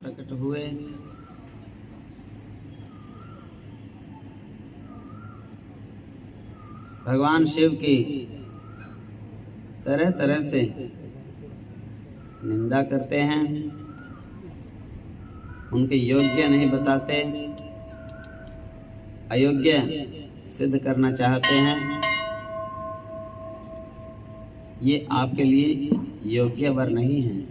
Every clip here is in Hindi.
प्रकट हुए। भगवान शिव की तरह तरह से निंदा करते हैं, उनके योग्य नहीं बताते, अयोग्य सिद्ध करना चाहते हैं। ये आपके लिए योग्य वर नहीं है।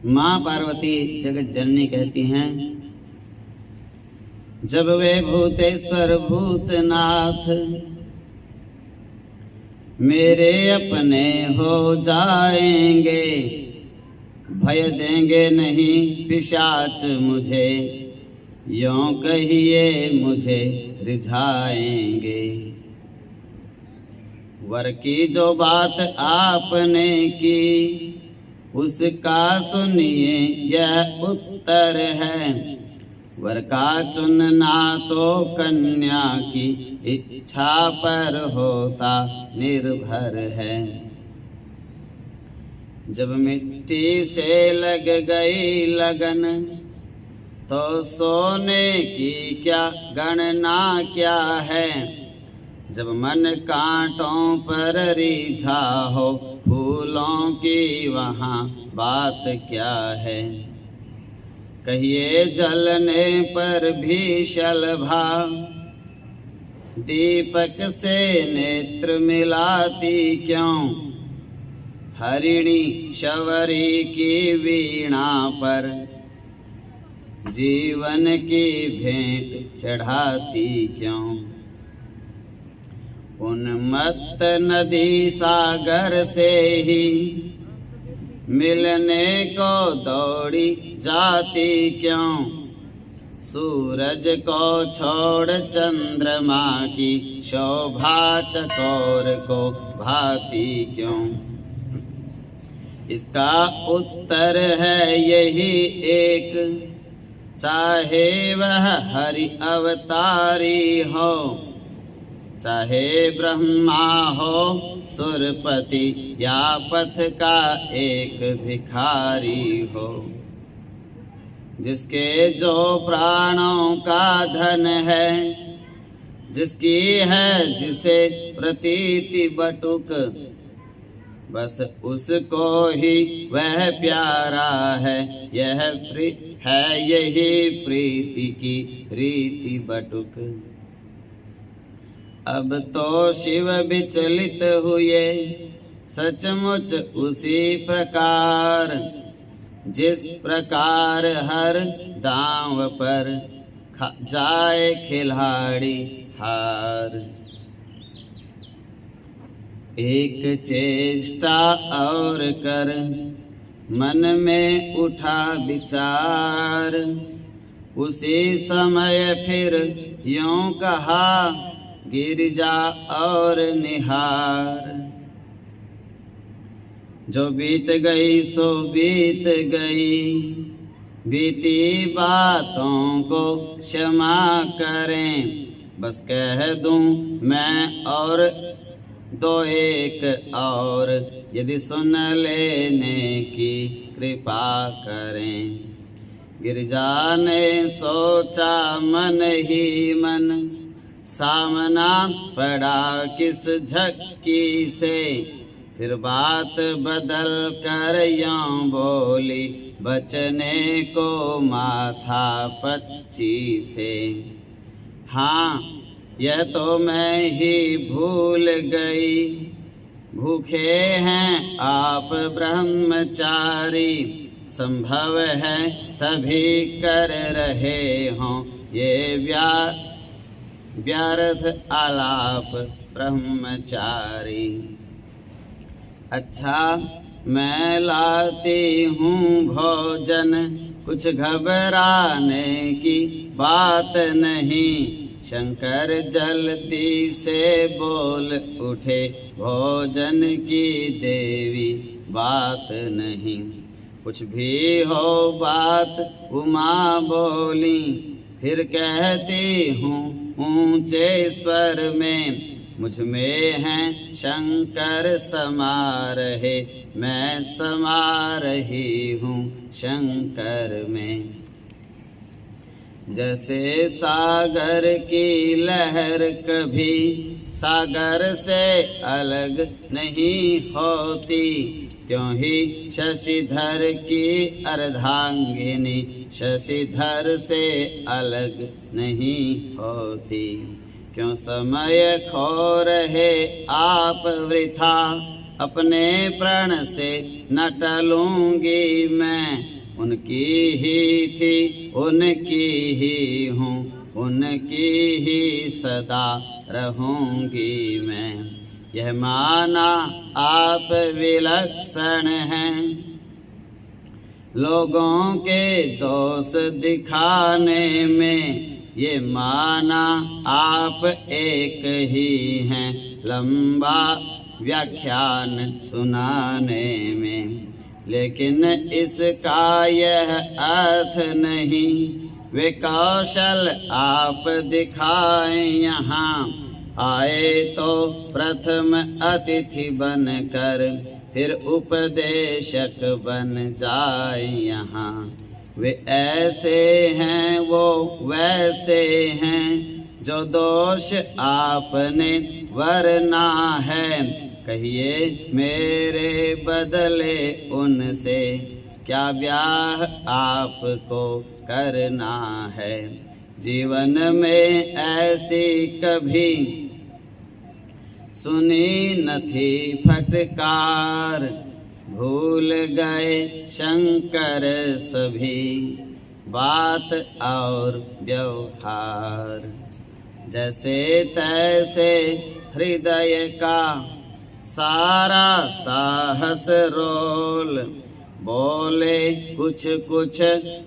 माँ पार्वती जगत जननी कहती हैं, जब वे भूतेश्वर भूतनाथ मेरे अपने हो जाएंगे, भय देंगे नहीं पिशाच मुझे, यों कहिए मुझे रिझाएंगे। वर की जो बात आपने की उसका सुनिए यह उत्तर है, वर का चुनना तो कन्या की इच्छा पर होता निर्भर है। जब मिट्टी से लग गई लगन तो सोने की क्या गणना क्या है। जब मन कांटों पर रिझा हो फूलों की वहाँ बात क्या है। कहिए जलने पर भी शलभा दीपक से नेत्र मिलाती क्यों। हरिणी शबरी की वीणा पर जीवन की भेंट चढ़ाती क्यों। उन्मत्त नदी सागर से ही मिलने को दौड़ी जाती क्यों। सूरज को छोड़ चंद्रमा की शोभा चकोर को भाती क्यों। इसका उत्तर है यही एक, चाहे वह हरि अवतारी हो, चाहे ब्रह्मा हो सुरपति या पथ का एक भिखारी हो। जिसके जो प्राणों का धन है, जिसकी है जिसे प्रतीति बटुक, बस उसको ही वह प्यारा है। यह है यही प्रीति की रीति बटुक। अब तो शिव विचलित हुए सचमुच उसी प्रकार, जिस प्रकार हर दांव पर जाए खिलाड़ी हार। एक चेष्टा और कर मन में उठा विचार, उसी समय फिर यूं कहा गिरिजा और निहार। जो बीत गई सो बीत गई, बीती बातों को क्षमा करें। बस कह दूं मैं और दो एक और, यदि सुन लेने की कृपा करें। गिरिजा ने सोचा मन ही मन, सामना पड़ा किस झक्की से। फिर बात बदल कर यूं बोली, बचने को माथा पच्ची से। हाँ यह तो मैं ही भूल गई, भूखे हैं आप ब्रह्मचारी। संभव है तभी कर रहे हों ये व्यर्थ आलाप ब्रह्मचारी। अच्छा मैं लाती हूँ भोजन, कुछ घबराने की बात नहीं। शंकर जल्दी से बोल उठे, भोजन की देवी बात नहीं। कुछ भी हो बात उमा बोली, फिर कहती हूँ ऊंचे स्वर में, मुझ में हैं शंकर समा रहे, मैं समा रही हूँ शंकर में। जैसे सागर की लहर कभी सागर से अलग नहीं होती, त्यों ही शशिधर की अर्धांगिनी शशिधर से अलग नहीं होती। क्यों समय खो रहे आप वृथा, अपने प्रण से न टलूंगी मैं। उनकी ही थी उनकी ही हूँ, उनकी ही सदा रहूंगी मैं। यह माना आप विलक्षण हैं, लोगों के दोष दिखाने में। ये माना आप एक ही हैं, लंबा व्याख्यान सुनाने में। लेकिन इसका यह अर्थ नहीं वे कौशल आप दिखाएं यहाँ। आए तो प्रथम अतिथि बनकर, फिर उपदेशक बन जाए यहाँ। वे ऐसे हैं वो वैसे हैं, जो दोष आपने वरना है। कहिए मेरे बदले उनसे, क्या ब्याह आपको करना है। जीवन में ऐसी कभी सुनी न थी फटकार, भूल गए शंकर सभी बात और व्यवहार। जैसे तैसे हृदय का सारा साहस रोल, बोले कुछ कुछ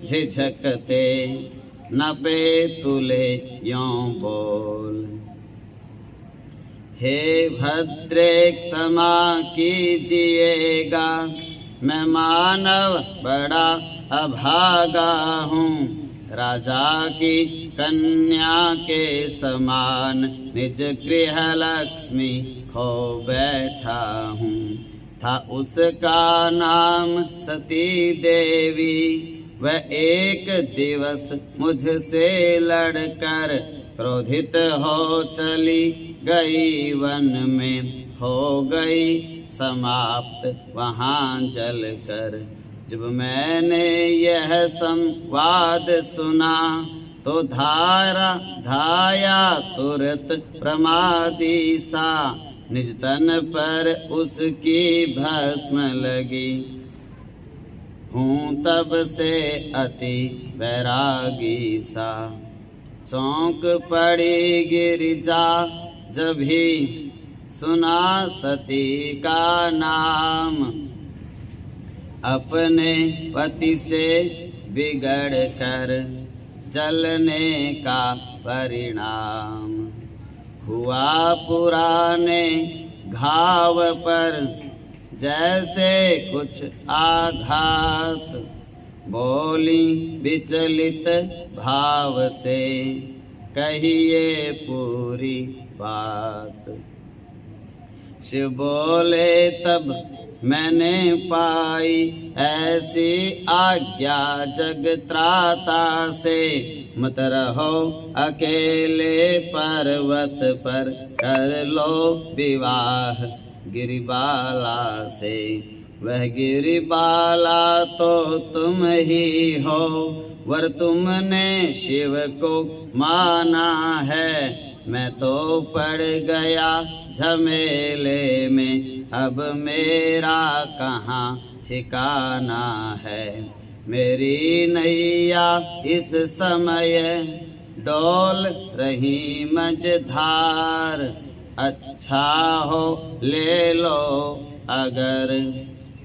झिझकते न पे तुले यों बोल। हे भद्रे क्षमा कीजिएगा, मैं मानव बड़ा अभागा हूँ। राजा की कन्या के समान निज गृह लक्ष्मी खो बैठा हूँ। था उसका नाम सती देवी, वह एक दिवस मुझसे लड़कर क्रोधित हो चली गई वन में। हो गई समाप्त वहाँ जलकर। जब मैंने यह संवाद सुना, तो धाया तुरंत प्रमादी सा। निज तन पर उसकी भस्म लगी, हूँ तब से अति वैरागी सा। चौंक पड़ी गिरिजा जब ही सुना सती का नाम। अपने पति से बिगड़ कर जलने का परिणाम हुआ। पुराने घाव पर जैसे कुछ आघात, बोली विचलित भाव से कहिए पूरी बात। शिव बोले तब मैंने पाई ऐसी आज्ञा जगत्राता से। मत रहो अकेले पर्वत पर, कर लो विवाह गिरिबाला से। वह गिरिबाला तो तुम ही हो, वर तुमने शिव को माना है। मैं तो पड़ गया झमेले में, अब मेरा कहाँ ठिकाना है। मेरी नैया इस समय डोल रही मझधार। अच्छा हो ले लो अगर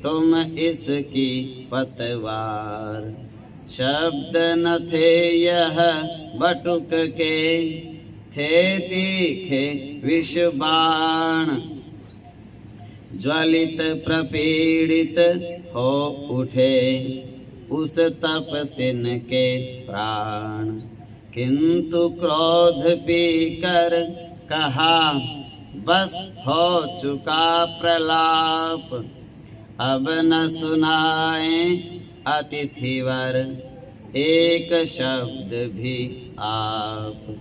तुम इसकी पतवार। शब्द न थे यह बटुक के, थे तीखे विष बाण। ज्वलित प्रपीड़ित हो उठे उस तपस्विन के प्राण। किंतु क्रोध पी कर कहा, बस हो चुका प्रलाप, अब न सुनाए अतिथिवर एक शब्द भी आप।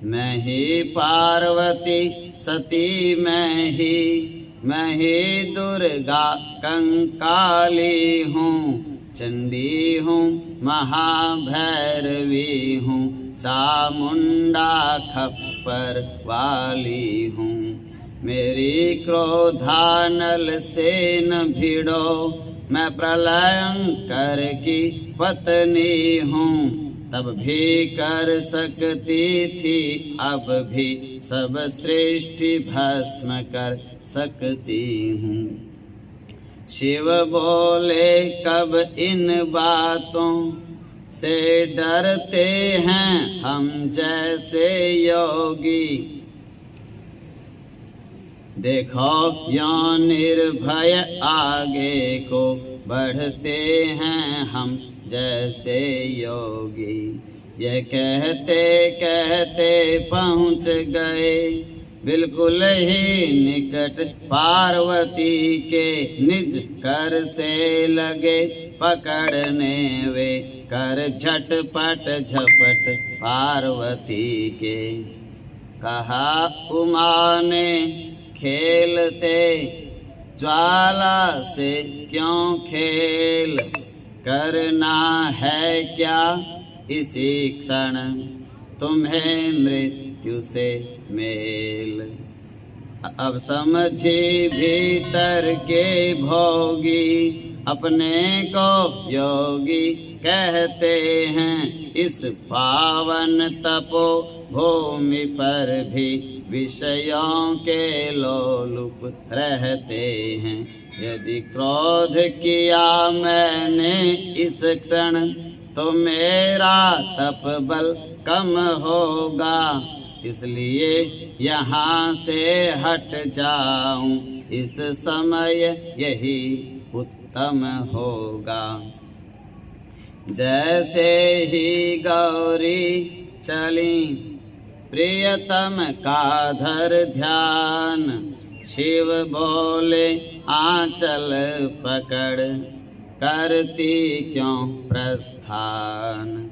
मैं ही पार्वती सती, मैं ही दुर्गा कंकाली हूँ, चंडी हूँ महाभैरवी हूँ, चामुंडा खप्पर वाली हूँ। मेरी क्रोधानल से न भिड़ो, मैं प्रलयंकर की पत्नी हूँ। तब भी कर सकती थी, अब भी सब सृष्टि भस्म कर सकती हूँ। शिव बोले कब इन बातों से डरते हैं हम जैसे योगी। देखो यो निर्भय आगे को बढ़ते हैं हम जैसे योगी। ये कहते कहते पहुँच गए बिल्कुल ही निकट पार्वती के, निज कर से लगे पकड़ने वे कर झटपट झपट पार्वती के। कहा उमा ने खेलते ज्वाला से क्यों खेल, करना है क्या इसी क्षण तुम्हें मृत्यु से मेल। अब समझी भीतर के भोगी, अपने को योगी कहते हैं। इस पावन तपो भूमि पर भी विषयों के लोलुप रहते हैं। यदि क्रोध किया मैंने इस क्षण, तो मेरा तप बल कम होगा। इसलिए यहाँ से हट जाऊं इस समय, यही उत्तम होगा। जैसे ही गौरी चली प्रियतम का धर ध्यान, शिव बोले आंचल पकड़ करती क्यों प्रस्थान।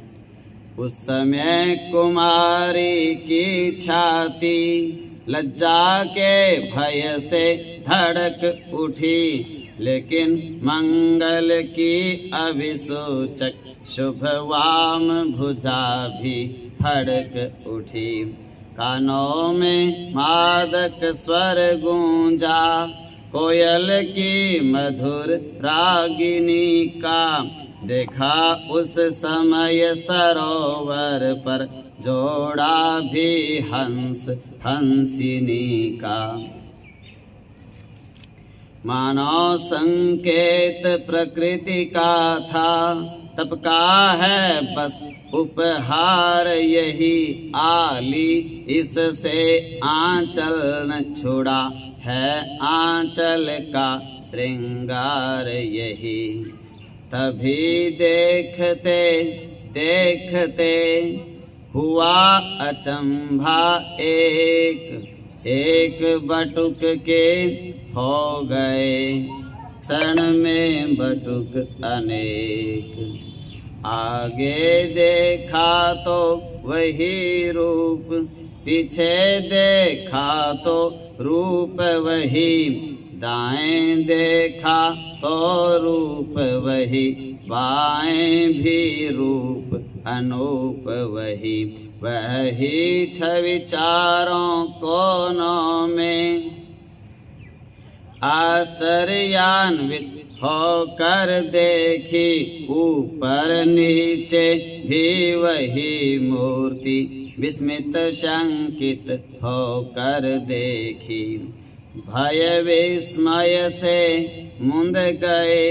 उस समय कुमारी की छाती लज्जा के भय से धड़क उठी, लेकिन मंगल की अभिसूचक शुभ वाम भुजा भी फड़क उठी। कानों में मादक स्वर गूंजा, कोयल की मधुर रागिनी का। देखा उस समय सरोवर पर जोड़ा भी हंस हंसिनी का। मानो संकेत प्रकृति का था, तब का है बस उपहार यही। आली इससे आंचल न छुड़ा है, आंचल का श्रृंगार यही। तभी देखते देखते हुआ अचंभा एक बटुक के हो गए क्षण में बटुक अनेक। आगे देखा तो वही रूप, पीछे देखा तो रूप वही। दाएं देखा तो रूप वही, बाएं भी रूप अनूप वही। वही छवि चारों कोनों में आश्चर्यान्वित होकर देखी। ऊपर नीचे भी वही मूर्ति विस्मित शंकित होकर देखी। भय विस्मय से मुंद गए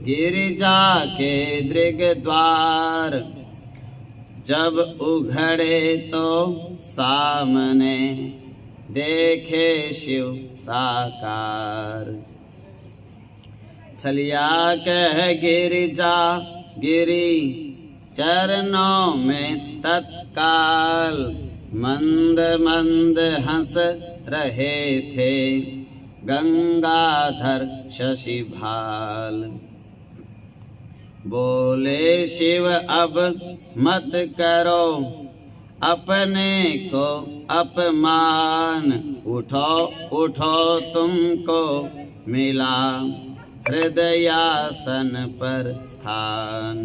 गिरिजा के दृग द्वार। जब उघड़े तो सामने देखे शिव साकार। छलिया कह गिरिजा गिरी चरणों में तत्काल, मंद मंद हंस रहे थे गंगाधर शशिभाल। बोले शिव अब मत करो अपने को अपमान, उठो उठो तुमको मिला हृदयासन पर स्थान।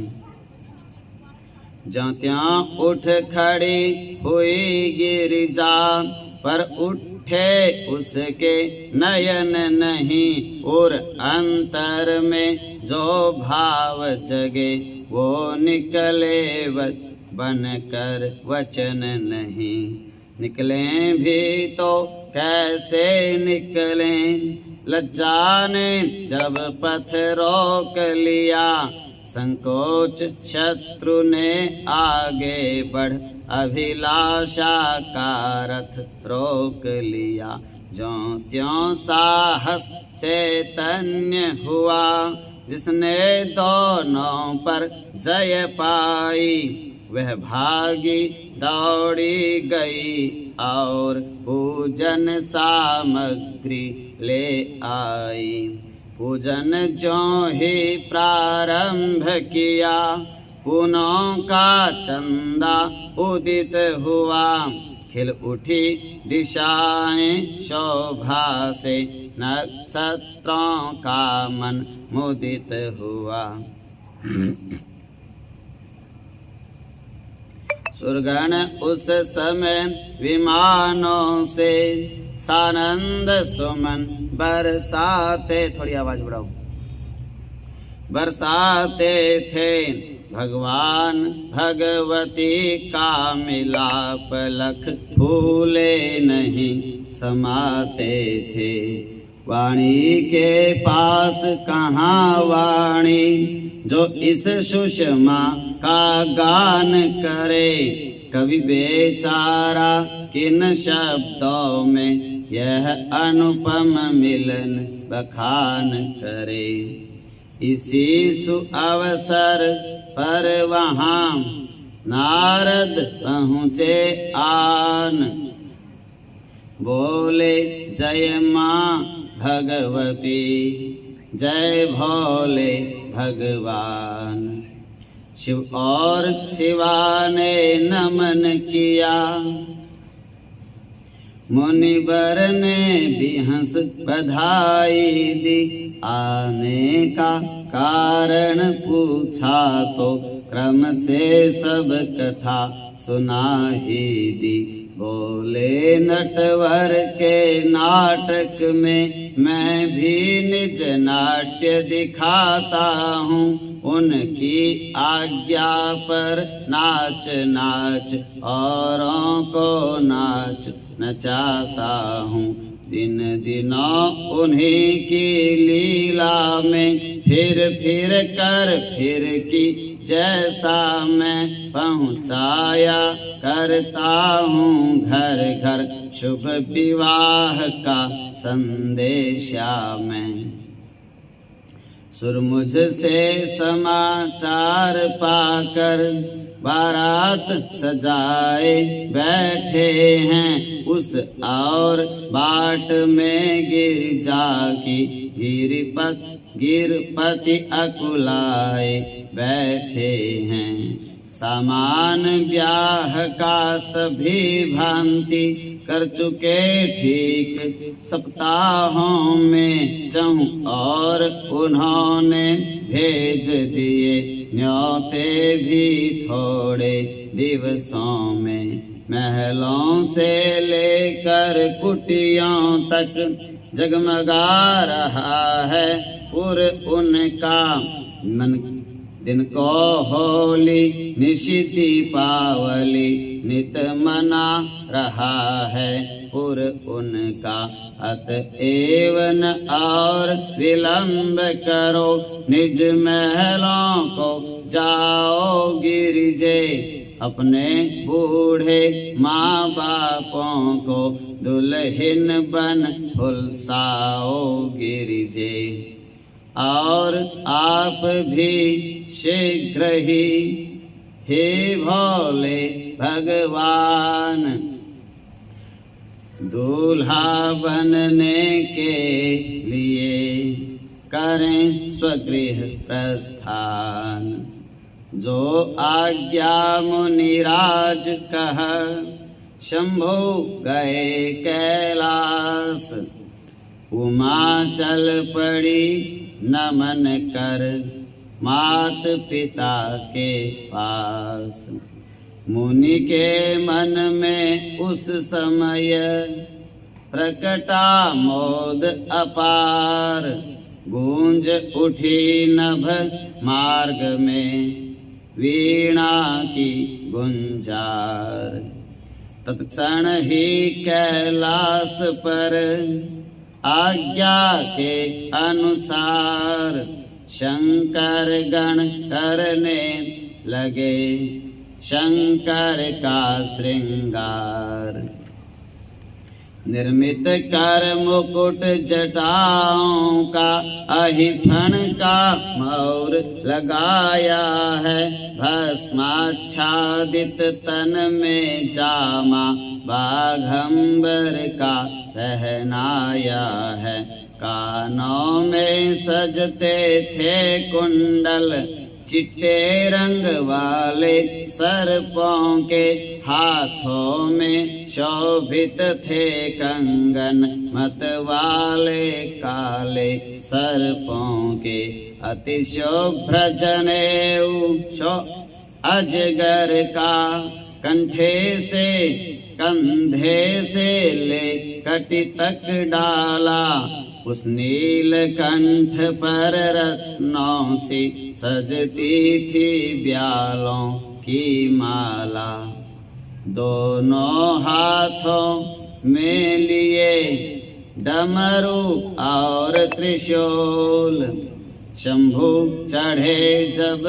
ज्यों त्यों उठ खड़ी हुई गिरिजा, पर उठे उसके नयन नहीं, और अंतर में जो भाव जगे वो निकले बनकर वचन नहीं। निकले भी तो कैसे निकले, लज्जा ने जब पथ रोक लिया, संकोच शत्रु ने आगे बढ़ अभिलाषा का रथ रोक लिया। ज्यों त्यों साहस चैतन्य हुआ, जिसने दोनों पर जय पाई, वह भागी दौड़ी गई और पूजन सामग्री ले आई। पूजन ज्यों ही प्रारंभ किया, पुनों का चंदा उदित हुआ। खिल उठी दिशाएं शोभा से, नक्षत्रों का मन मुदित हुआ। सुरगण उस समय विमानों से सानंद सुमन बरसाते, थोड़ी आवाज बढ़ाओ, बरसाते थे। भगवान भगवती का मिलाप लख फूले नहीं समाते थे। वाणी के पास कहाँ वाणी, जो इस सुषमा का गान करे। कवि बेचारा किन शब्दों में यह अनुपम मिलन बखान करे। इसी सुअवसर पर वहाँ नारद पहुँचे आन, बोले जय माँ भगवती, जय भोले भगवान। शिव और शिवा ने नमन किया, मुनिवर ने भी हंस बधाई दी। आने का कारण पूछा तो क्रम से सब कथा सुना ही दी। बोले नटवर के नाटक में मैं भी निज नाट्य दिखाता हूँ। उनकी आज्ञा पर नाच नाच औरों को नाच नचाता हूँ। दिन दिनों उन्हीं की लीला में फिर कर फिर की जैसा मैं पहुँचाया करता हूँ घर घर शुभ विवाह का संदेशा मैं। सुरमुझ से समाचार पाकर बारात सजाए बैठे हैं। उस और बाट में गिरिजा की गिरपति अकुलाए बैठे हैं। सामान ब्याह का सभी भांति कर चुके ठीक सप्ताहों में। चहु और उन्होंने भेज दिए न्योते भी थोड़े दिवसों में। महलों से लेकर कुटियों तक जगमगा रहा है पुर उनका। मन दिन को होली निशि दीपावली नित मना रहा है पुर उनका। अतएव न और विलंब करो निज महलों को जाओ गिरिजे। अपने बूढ़े माँ बापों को दुल्हन बन फुलसाओ गिरिजे। और आप भी शीघ्र ही हे भोले भगवान दूल्हा बनने के लिए करें स्वगृह प्रस्थान। जो आज्ञा मुनिराज कह शंभु गए कैलास। उमा चल पड़ी नमन कर मात पिता के पास। मुनि के मन में उस समय प्रकटा मोद अपार। गूंज उठी नभ मार्ग में वीणा की गुंजार। तत्क्षण ही कैलास पर आज्ञा के अनुसार शंकर गण करने लगे शंकर का श्रृंगार। निर्मित कर मुकुट जटाओं का अहिफण का मौर लगाया है। भस्माच्छादित तन में जामा बाघंबर का पहनाया है। कानों में सजते थे कुंडल चिट्टे रंग वाले सर्पों के। हाथों में शोभित थे कंगन मत वाले काले सर्पों के। अति शुभ्र जनेऊ अजगर का कंठे से कंधे से ले कटी तक डाला। उस नील कंठ पर रत्नों से सजती थी ब्यालों की माला। दोनों हाथों में लिए डमरू और त्रिशूल। शंभु चढ़े जब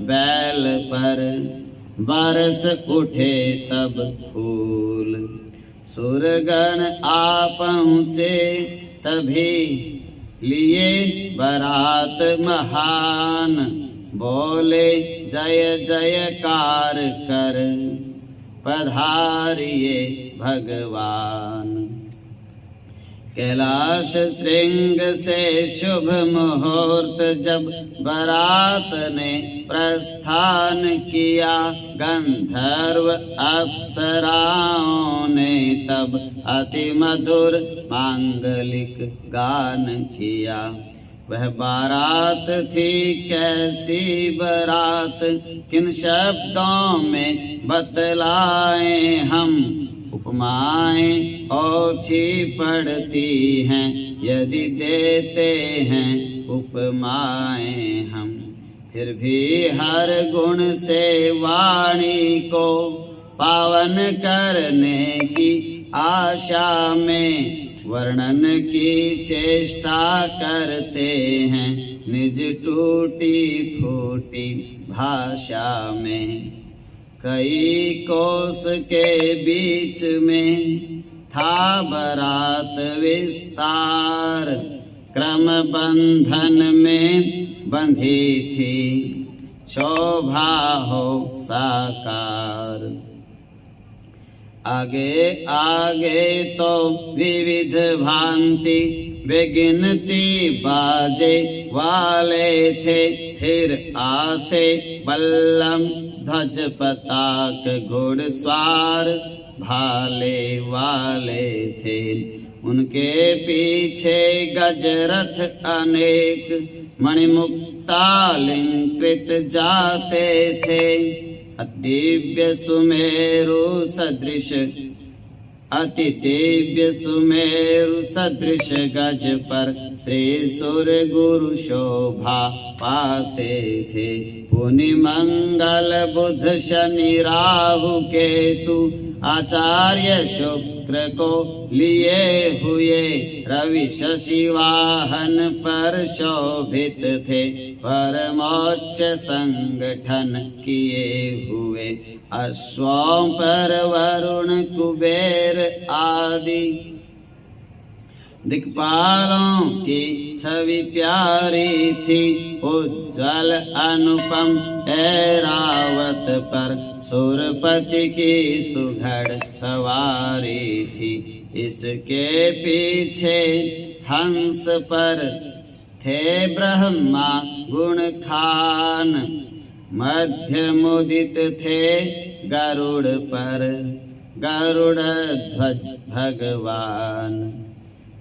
बैल पर बरस उठे तब फूल। सुरगण आ पहुँचे तभी लिए बारात महान। बोले जय जयकार कर पधारिए भगवान। कैलाश श्रृंग से शुभ मुहूर्त जब बारात ने प्रस्थान किया। गंधर्व अप्सराओं ने तब अति मधुर मांगलिक गान किया। वह बारात थी कैसी बारात किन शब्दों में बतलाएं हम। उपमाएं ओछी पड़ती हैं यदि देते हैं उपमाएं हम। फिर भी हर गुण से वाणी को पावन करने की आशा में वर्णन की चेष्टा करते हैं निज टूटी फूटी भाषा में। कई कोस के बीच में था बारात विस्तार। क्रम बंधन में बंधी थी शोभा हो साकार। आगे आगे तो विविध भांति बेगिनती बाजे वाले थे। फिर आसे बल्लम ध्वज पताक घुड़सवार भाले वाले थे। उनके पीछे गजरथ अनेक मणिमुक्तालंकृत जाते थे। दिव्य सुमेरु सदृश अति दिव्य सुमेरु सदृश गज पर श्री सुर गुरु शोभा पाते थे। पुनि मंगल बुध शनि राहु केतु आचार्य शुक्र को लिए हुए रवि शशि वाहन पर शोभित थे। परमोच्च संगठन किए हुए अश्वों पर वरुण कुबेर आदि दिक्पालों की छवि प्यारी थी, उज्ज्वल अनुपम ऐरावत पर सुरपति की सुघड़ सवारी थी। इसके पीछे हंस पर थे ब्रह्मा गुण खान, मध्य मुदित थे गरुड़ पर गरुड़ ध्वज भगवान।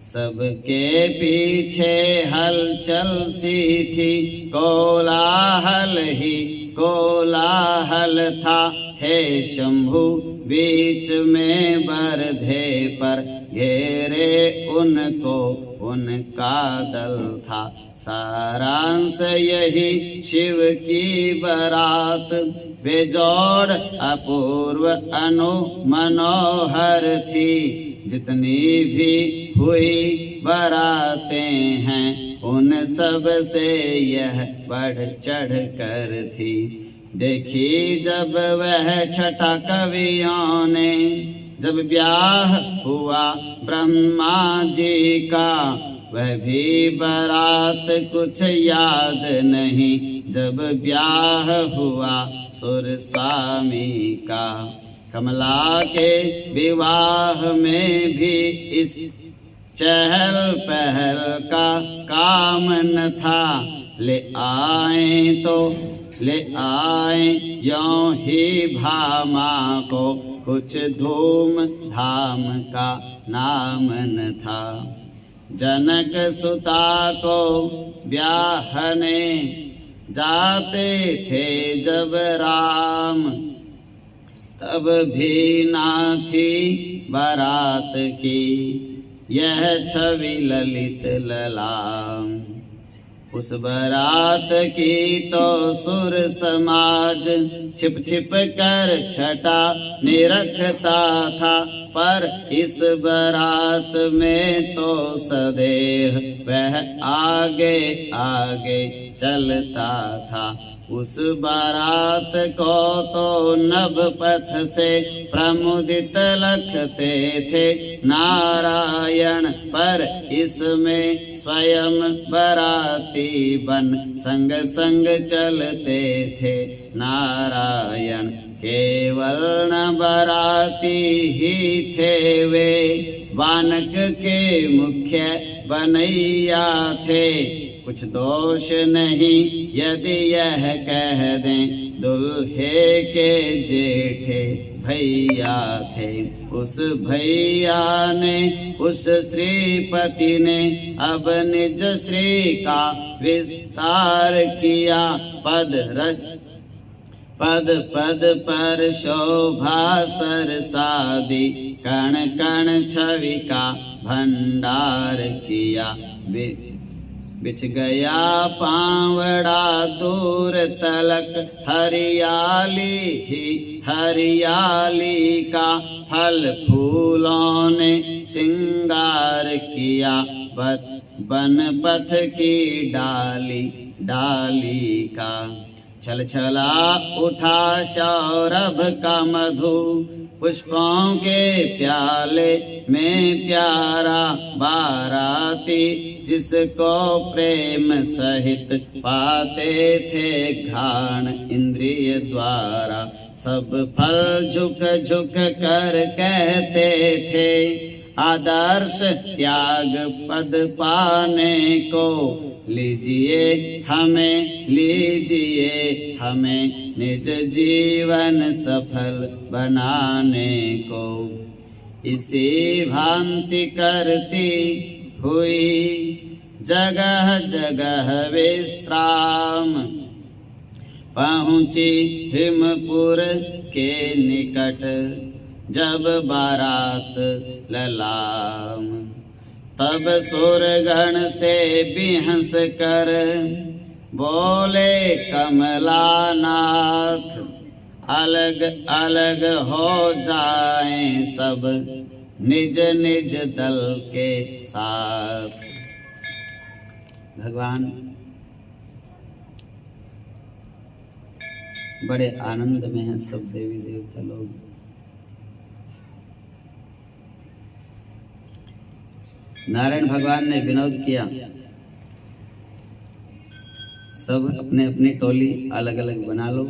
सबके पीछे हलचल सी थी, कोलाहल ही कोलाहल था। थे शंभु बीच में बरधे पर, घेरे उनको उनका दल था। सारांश यही शिव की बारात, बेजोड़ अपूर्व अनु मनोहर थी। जितनी भी हुई बारातें हैं, उन सब से यह बढ़ चढ़ कर थी। देखी जब वह छठा कवियों ने, जब ब्याह हुआ ब्रह्मा जी का, वह भी बारात कुछ याद नहीं, जब ब्याह हुआ सुर स्वामी का। कमला के विवाह में भी इस चहल पहल का काम न था। ले आए तो ले आए यों ही भामा को, कुछ धूम धाम का नाम न था। जनक सुता को ब्याहने जाते थे जब राम, तब भी ना थी बारात की यह छवि ललित ललाम। उस बारात की तो सुर समाज छिप छिप कर छटा निरखता था, पर इस बारात में तो सदैव वह आगे आगे चलता था। उस बारात को तो नभ पथ से प्रमुदित लखते थे नारायण, पर इसमें स्वयं बाराती बन संग संग चलते थे नारायण। केवल न बाराती ही थे वे, बानक के मुख्य बनैया थे। कुछ दोष नहीं यदि यह कह दें, दुल्हे के जेठे भैया थे। उस भैया ने उस श्रीपति ने अब निज श्री का विस्तार किया। पद पद पर शोभा सरसादी, कण कण छवि का भंडार किया। बिछ गया पावड़ा दूर तलक, हरियाली ही हरियाली का। फल फूलों ने सिंगार किया, बन पथ की डाली डाली का। छल छला उठा सौरभ का मधु, पुष्पों के प्याले में प्यारा बाराती, जिसको प्रेम सहित पाते थे घ्राण इंद्रिय द्वारा। सब फल झुक झुक कर कहते थे, आदर्श त्याग पद पाने को। लीजिए हमें निज जीवन सफल बनाने को। इसी भांति करती हुई जगह जगह विश्राम, पहुँची हिमपुर के निकट जब बारात ललाम। तब सुरगण से बिहंस कर बोले कमलानाथ, अलग अलग हो जाएं सब निज निज दल के साथ। भगवान बड़े आनंद में हैं सब देवी देवता लोग। नारायण भगवान ने विनोद किया, सब अपने अपनी टोली अलग अलग बना लो,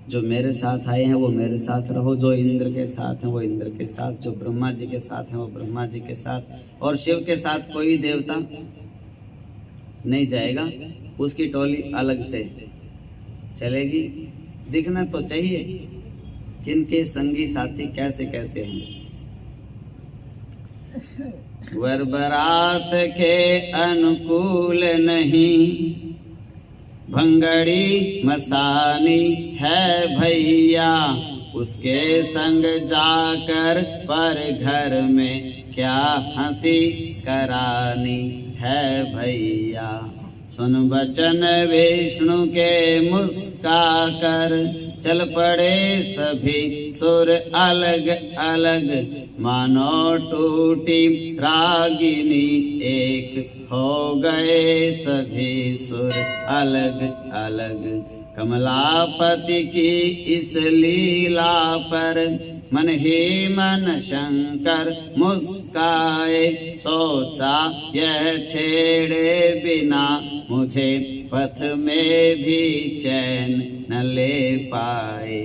जो मेरे साथ आए हैं वो मेरे साथ रहो, जो इंद्र के साथ हैं वो इंद्र के साथ, जो ब्रह्मा जी के साथ हैं वो ब्रह्मा जी के साथ, और शिव के साथ कोई देवता नहीं जाएगा, उसकी टोली अलग से चलेगी। दिखना तो चाहिए किनके संगी साथी कैसे कैसे हैं। वर बारात के अनुकूल नहीं, भंगड़ी मसानी है भैया, उसके संग जाकर पर घर में क्या हंसी करानी है भैया। सुन बचन विष्णु के मुस्का कर, चल पड़े सभी सुर अलग अलग, मानो टूटी रागिनी एक, हो गए सभी सुर अलग अलग। कमलापति की इस लीला पर मन ही मन शंकर मुस्काए, सोचा यह छेड़े बिना मुझे पथ में भी चैन न ले पाए।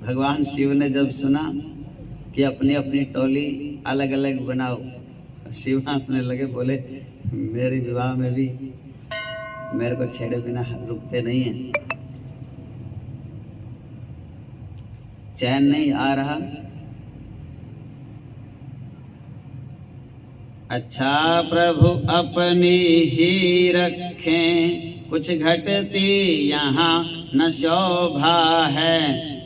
भगवान शिव ने जब सुना कि अपनी अपनी टोली अलग अलग बनाओ, शिव हंसने लगे, बोले मेरे विवाह में भी मेरे को छेड़े बिना रुकते नहीं है, चैन नहीं आ रहा। अच्छा प्रभु अपनी ही रखें, कुछ घटती यहाँ न शोभा है,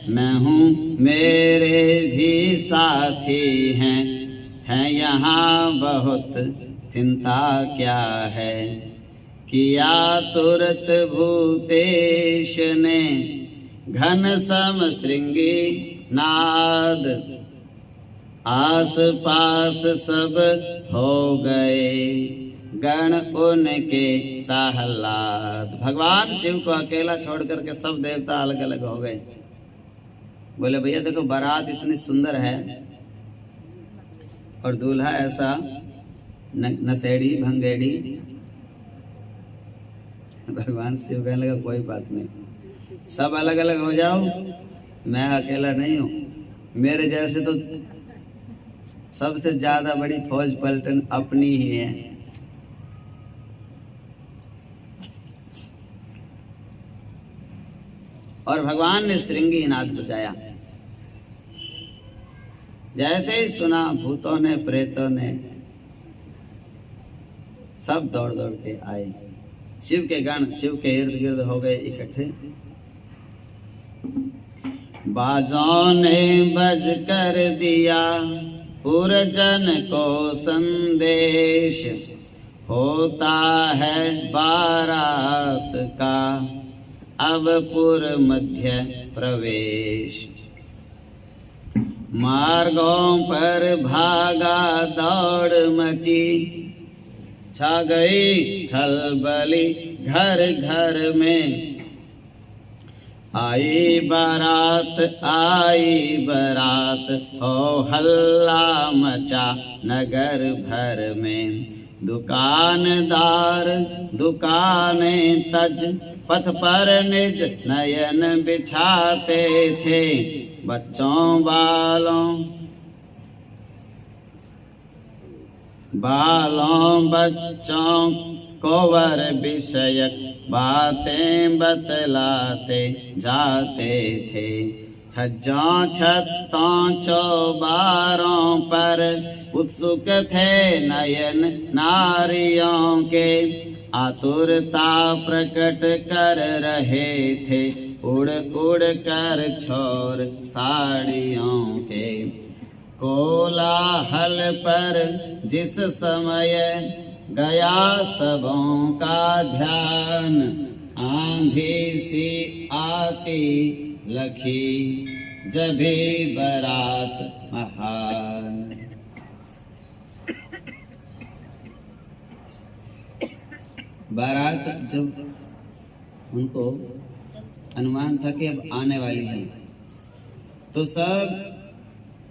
मैं हूँ मेरे भी साथी हैं यहाँ बहुत चिंता क्या है। किया तुरत भूतेश ने घन सम श्रृंगी नाद, आस पास सब हो गए गण उनके साहलाद। भगवान शिव को अकेला छोड़ करके सब देवता अलग अलग हो गए। बोले भैया देखो बारात इतनी सुंदर है और दूल्हा ऐसा नशेड़ी भंगेड़ी। भगवान शिव कहने लगा कोई बात नहीं, सब अलग अलग हो जाओ, मैं अकेला नहीं हूं, मेरे जैसे तो सबसे ज्यादा बड़ी फौज पलटन अपनी ही है। और भगवान ने श्रृंगी नाद बजाया। जैसे ही सुना भूतों ने प्रेतों ने सब दौड़ दौड़ के आए। शिव के गण शिव के इर्द गिर्द हो गए इकट्ठे। बाजों ने बज कर दिया पुरजन को संदेश, होता है बारात का अब पुर मध्य प्रवेश। मार्गों पर भागा दौड़ मची, छा गई खलबली घर घर में। आई बारात हो हल्ला मचा नगर भर में। दुकानदार दुकानें तज पथ पर निज नयन बिछाते थे। बच्चों बच्चों को वर विषयक बातें बतलाते जाते थे। छज्जों छत्तों चौबारों पर उत्सुक थे नयन नारियों के। आतुरता प्रकट कर रहे थे उड़ उड़ कर छोर साड़ियों के। कोलाहल पर जिस समय गया सबों का ध्यान। आंधी सी आती लखी जभी बारात महान। बारात जब उनको अनुमान था कि अब आने वाली है, तो सब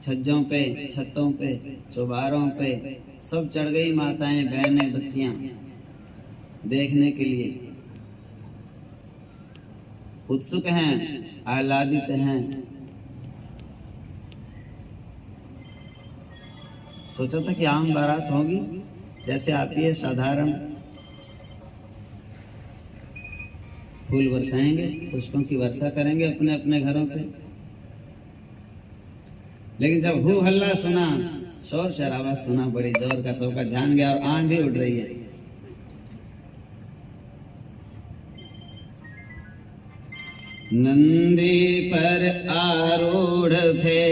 छज्जों पे, छतों पे, चौबारों पे सब चढ़ गई माताएं, बहनें, बच्चियां देखने के लिए उत्सुक हैं, आह्लादित हैं। सोचा था कि आम बारात होगी जैसे आती है साधारण, फूल बरसाएंगे, पुष्पों की वर्षा करेंगे अपने अपने घरों से। लेकिन जब हू हल्ला सुना, शोर शराबा सुना, बड़ी जोर का, सबका ध्यान गया और आंधी उड़ रही है। नंदी पर आरूढ़ थे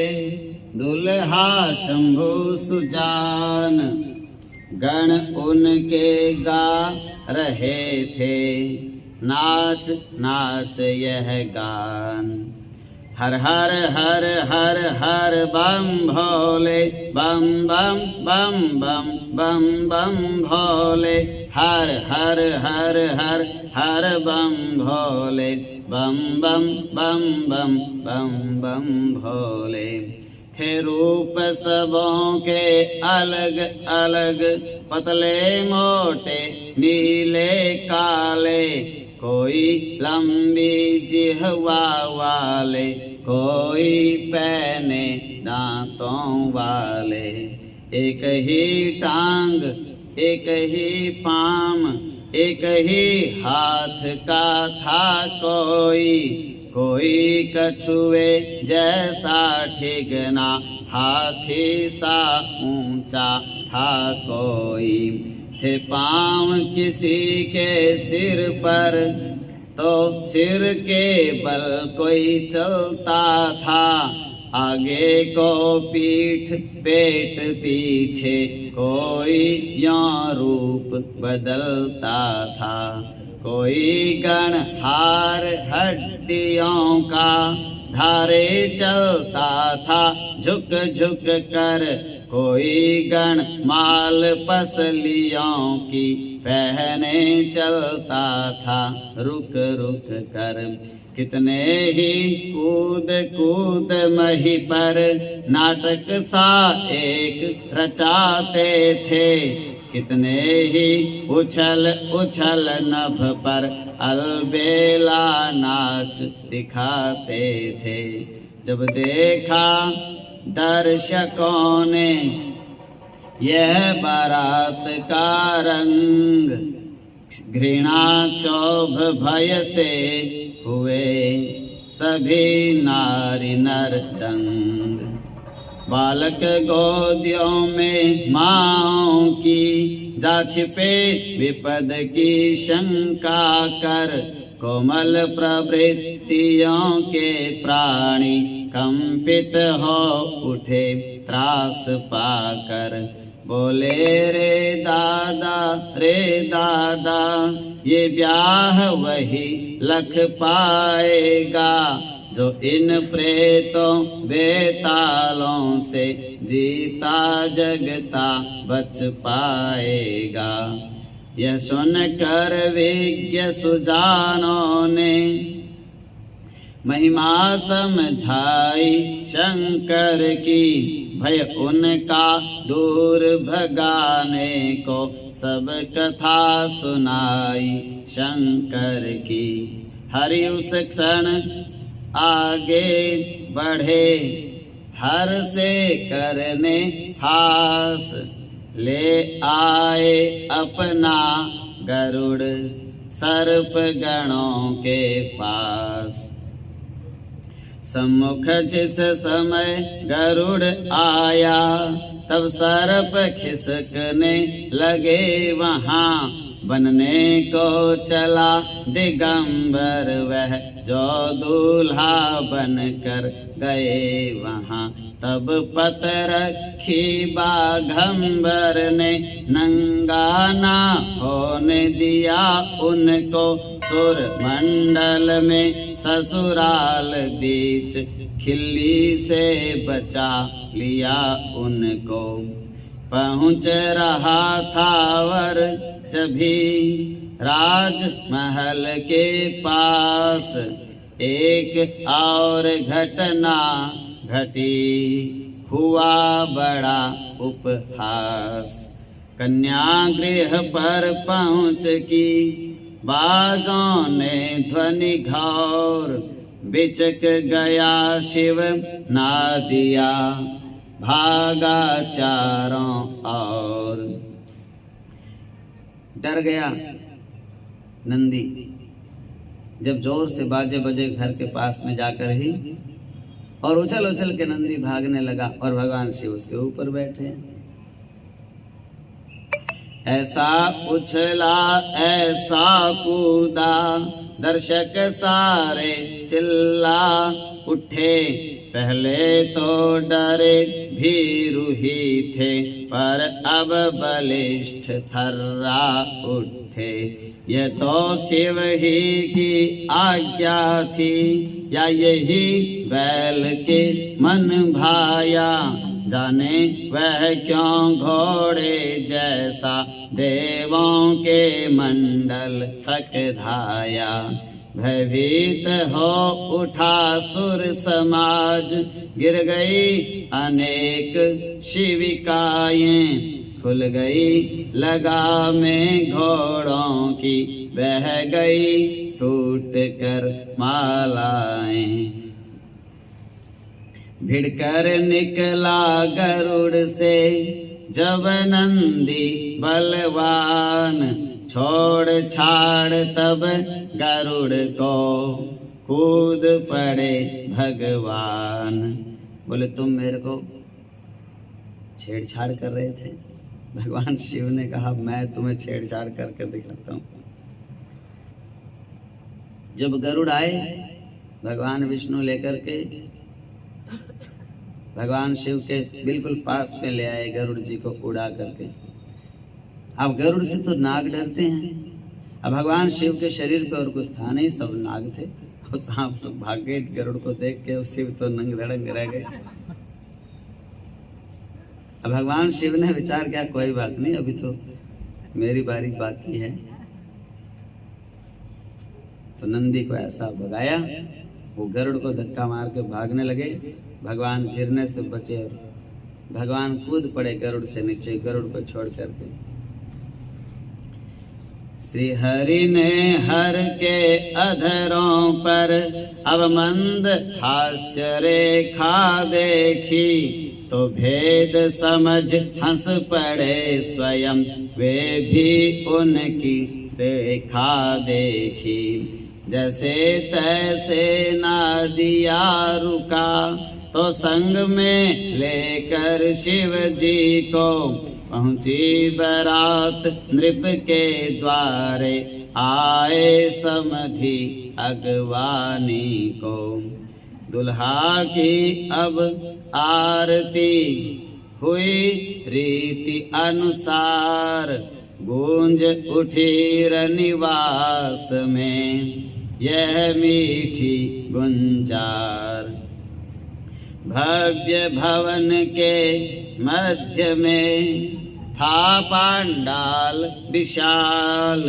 दुल्हा शंभु सुजान, गण उनके गा रहे थे नाच नाच यह गान। हर हर हर हर हर बम भोले, बम बम बम बम बम बम भोले, हर हर हर हर हर बम भोले, बम बम बम बम बम बम भोले। थे रूप सबों के अलग अलग, पतले मोटे नीले काले, कोई लंबी जिह्वा वाले, कोई पैने दांतों वाले। एक ही टांग, एक ही पाम, एक ही हाथ का था कोई, कोई कछुए जैसा ठिगना, हाथी सा ऊंचा था कोई। थे पांव किसी के सिर पर, तो सिर के बल कोई चलता था, आगे को पीठ पेट पीछे कोई यों रूप बदलता था। कोई गण हार हड्डियों का धारे चलता था झुक झुक कर, कोई गण माल पसलियों की पहने चलता था रुक रुक कर। कितने ही कूद कूद मही पर नाटक सा एक रचाते थे, कितने ही उछल उछल नभ पर अलबेला नाच दिखाते थे। जब देखा दर्शकों ने यह बारात का रंग, घृणा क्षोभ भय से हुए सभी नारी नर दंग। बालक गोदियों में माँओं की जा छिपे विपद की शंका कर, कोमल प्रवृत्तियों के प्राणी कंपित हो उठे त्रास पाकर। बोले रे दादा ये ब्याह वही लख पाएगा, जो इन प्रेतों बेतालों से जीता जगता बच पाएगा। यह सुनकर विज्ञ सुजानों ने महिमा समझाई शंकर की, भय उनका दूर भगाने को सब कथा सुनाई शंकर की। हरि उस क्षण आगे बढ़े हर से करने हास, ले आए अपना गरुड़ सर्प गणों के पास। सम्मुख जिस समय गरुड़ आया, तब सर्प खिसकने लगे वहाँ, बनने को चला दिगंबर वह जो दूल्हा बनकर गए वहाँ। तब पत रखी बाघंबर ने नंगा ना होने दिया उनको, सुर मंडल में ससुराल बीच खिल्ली से बचा लिया उनको। पहुँच रहा था वर जभी राजमहल के पास, एक और घटना घटी। हुआ बड़ा उपहास। कन्या गृह पर पहुँच की बाजों ने ध्वनि घोर, बिचक गया शिव नादिया, भागा चारों ओर। डर गया नंदी जब जोर से बाजे बजे घर के पास में जाकर ही, और उछल उछल के नंदी भागने लगा और भगवान शिव उसके ऊपर बैठे। ऐसा उछला ऐसा कूदा, दर्शक सारे चिल्ला उठे। पहले तो डरे भीरू ही थे, पर अब बलिष्ठ थर्रा उठे। यह तो शिव ही की आज्ञा थी, या यही बैल के मन भाया। जाने वह क्यों घोड़े जैसा देवों के मंडल तक धाया। भयभीत हो उठा सुर समाज, गिर गई अनेक शिविकाएं। खुल गई लगामें घोड़ों की, बह गई टूट कर मालाएं। भिड़कर निकला गरुड़ से जब नंदी बलवान, छोड़ छाड़ तब गरुड़ को कूद पड़े भगवान। बोले तुम मेरे को छेड़छाड़ कर रहे थे। भगवान शिव ने कहा मैं तुम्हें छेड़छाड़ करके दिखाता हूँ। जब गरुड़ आए भगवान विष्णु लेकर के भगवान शिव के बिल्कुल पास में ले आए गरुड़ जी को उड़ा करके। अब गरुड़ से तो नाग डरते हैं, अब भगवान शिव के शरीर पे और कुछ था नहीं, सब नाग थे। और सांप सब भाग गए गरुड़ को देख के, शिव तो नंग धड़ंग रह गए। अब भगवान शिव ने विचार किया कोई बात नहीं, अभी तो मेरी बारी बाकी है। तो नंदी को ऐसा भगाया, वो गरुड़ को धक्का मार के भागने लगे। भगवान गिरने से बचे, भगवान कूद पड़े गरुड़ से नीचे, गरुड़ को छोड़ करके। श्री हरि ने हर के अधरों पर अब मंद हास्य रेखा देखी, तो भेद समझ हंस पड़े स्वयं, वे भी उनकी देखा देखी। जैसे तैसे नादिया रुका, तो संग में लेकर शिव जी को पहुंची बारात नृप के द्वारे। आए समधि अगवानी को, दुल्हा की अब आरती हुई रीति अनुसार। गूंज उठी रनिवास में यह मीठी गुंजार। भव्य भवन के मध्य में था पांडाल विशाल,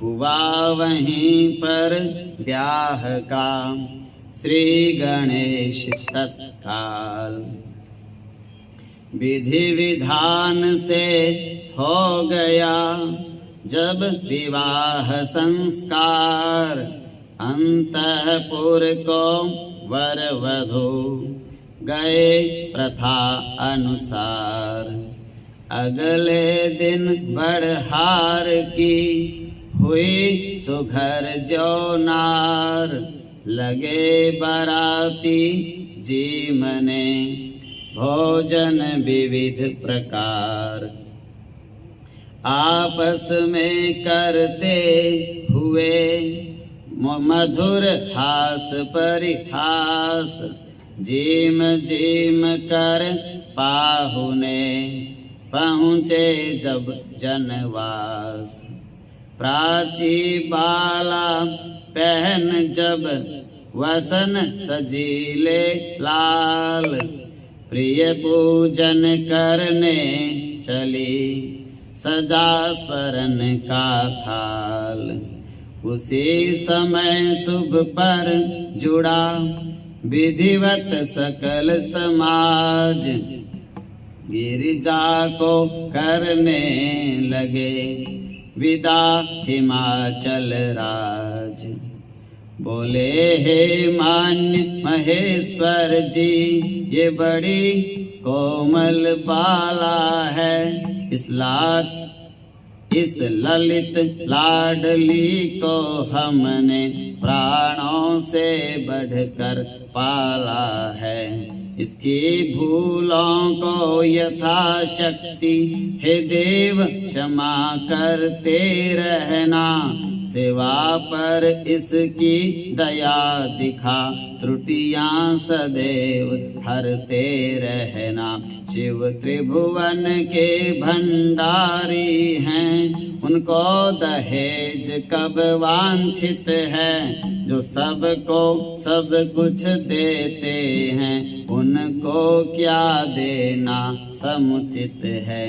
हुआ वहीं पर ब्याह का श्री गणेश तत्काल। विधि विधान से हो गया जब विवाह संस्कार, अंतःपुर को वर वधू गए प्रथा अनुसार। अगले दिन बड़हार की हुई सुघर जौनार, लगे बाराती जी मने भोजन विविध प्रकार। आपस में करते हुए मधुर हास परिहास, जीम जीम कर पाहुने पहुँचे जब जनवास। प्राची बाला पहन जब वसन सजीले लाल, प्रिय पूजन करने चली सजा स्वरण का थाल। उसी समय शुभ पर जुड़ा विधिवत सकल समाज गिरिजा को करने लगे विदा हिमाचल राज। बोले हे मान्य महेश्वर जी, ये बड़ी कोमल बाला है, इस ललित लाडली को हमने प्राणों से बढ़कर पाला है। इसकी भूलों को यथाशक्ति हे देव क्षमा करते रहना, सेवा पर इसकी दया दिखा त्रुटियां सदैव हरते रहना। शिव त्रिभुवन के भंडारी हैं, उनको दहेज कब वांछित है, जो सबको सब कुछ देते हैं, उनको क्या देना समुचित है।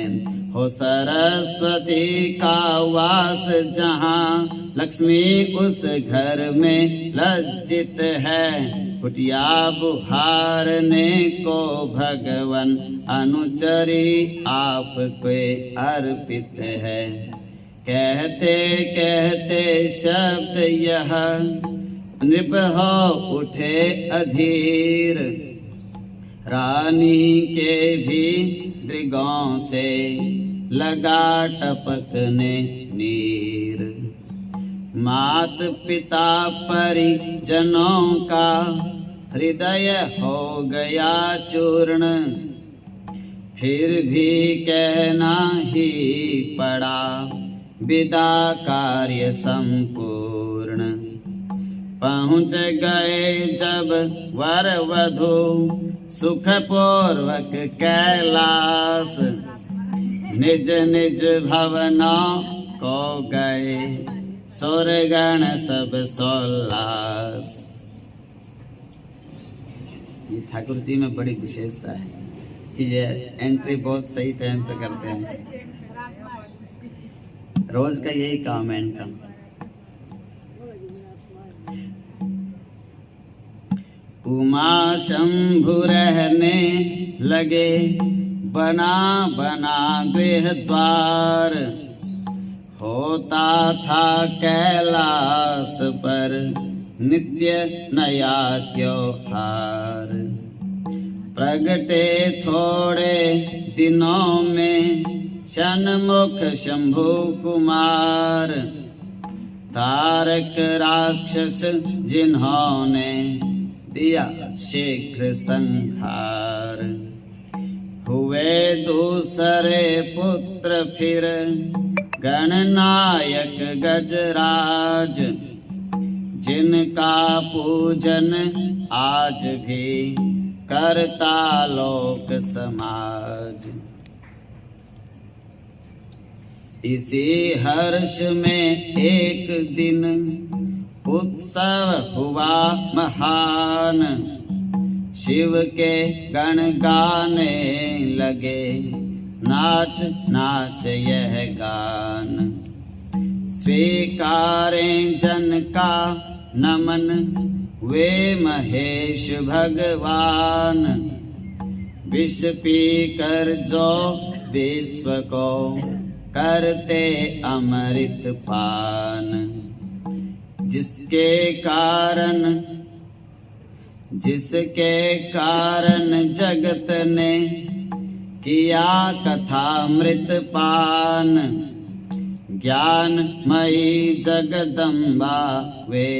हो सरस्वती का वास जहाँ, लक्ष्मी उस घर में लज्जित है, कुटिया बुहारने को भगवन अनुचरी आपको अर्पित है। कहते कहते शब्द यह नृप हो उठे अधीर, रानी के भी दृगों से लगा टपकने नीर। मात पिता परिजनों का हृदय हो गया चूर्ण, फिर भी कहना ही पड़ा विदा कार्य संपूर्ण। पहुँच गए जब वर वधू सुखपूर्वक कैलाश, निज निज भवनों को गए सुरगण सब सोल्लास। ये ठाकुर जी में बड़ी विशेषता है कि ये एंट्री बहुत सही टाइम पे करते हैं। रोज का यही काम है इनका। उमा शंभु रहने लगे बना बना गृह द्वार, होता था कैलाश पर नित्य नया त्योहार। प्रगटे थोड़े दिनों में षण्मुख शंभु कुमार, तारक राक्षस जिन्होंने दिया शीघ्र संहार। हुए दूसरे पुत्र फिर गणनायक गजराज, जिनका पूजन आज भी करता लोक समाज। इसी हर्ष में एक दिन उत्सव हुआ महान, शिव के गण गाने लगे नाच नाच यह गान। स्वीकारें जन का नमन वे महेश भगवान, विष पी कर जो विश्व को करते अमृत पान। जिसके कारण जगत ने किया कथामृत पान, ज्ञानमयी जगदम्बा वे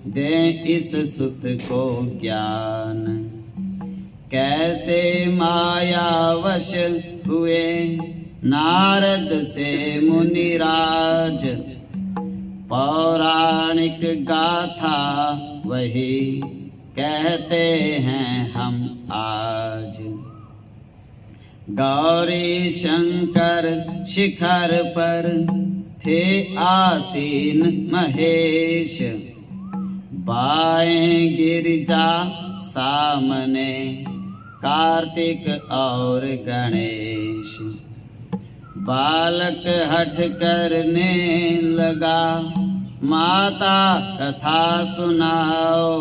दे इस सुत को ज्ञान। कैसे मायावश हुए नारद से मुनिराज, पौराणिक गाथा वही कहते हैं हम आज। गौरी शंकर शिखर पर थे आसीन महेश, बाएं गिरिजा सामने कार्तिक और गणेश। बालक हठ करने लगा माता कथा सुनाओ,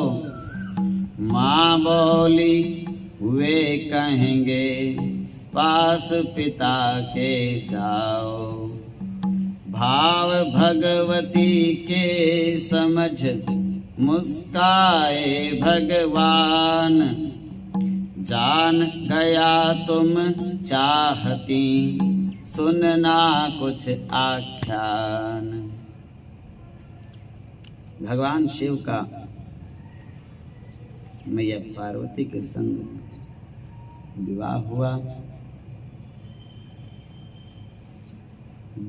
माँ बोली वे कहेंगे पास पिता के जाओ। भाव भगवती के समझ मुस्काए भगवान, जान गया तुम चाहती सुनना कुछ आख्यान। भगवान शिव का मैया पार्वती के संग विवाह हुआ।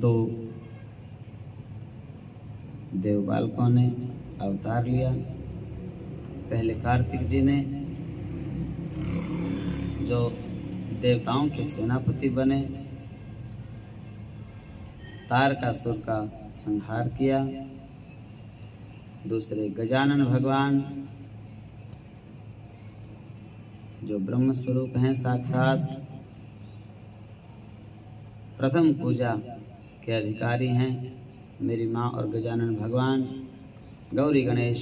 2 देव बालकों ने अवतार लिया। पहले कार्तिक जी ने जो देवताओं के सेनापति बने, तारकासुर का संहार किया। दूसरे गजानन भगवान जो ब्रह्म स्वरूप हैं साक्षात, प्रथम पूजा के अधिकारी हैं मेरी माँ और गजानन भगवान। गौरी गणेश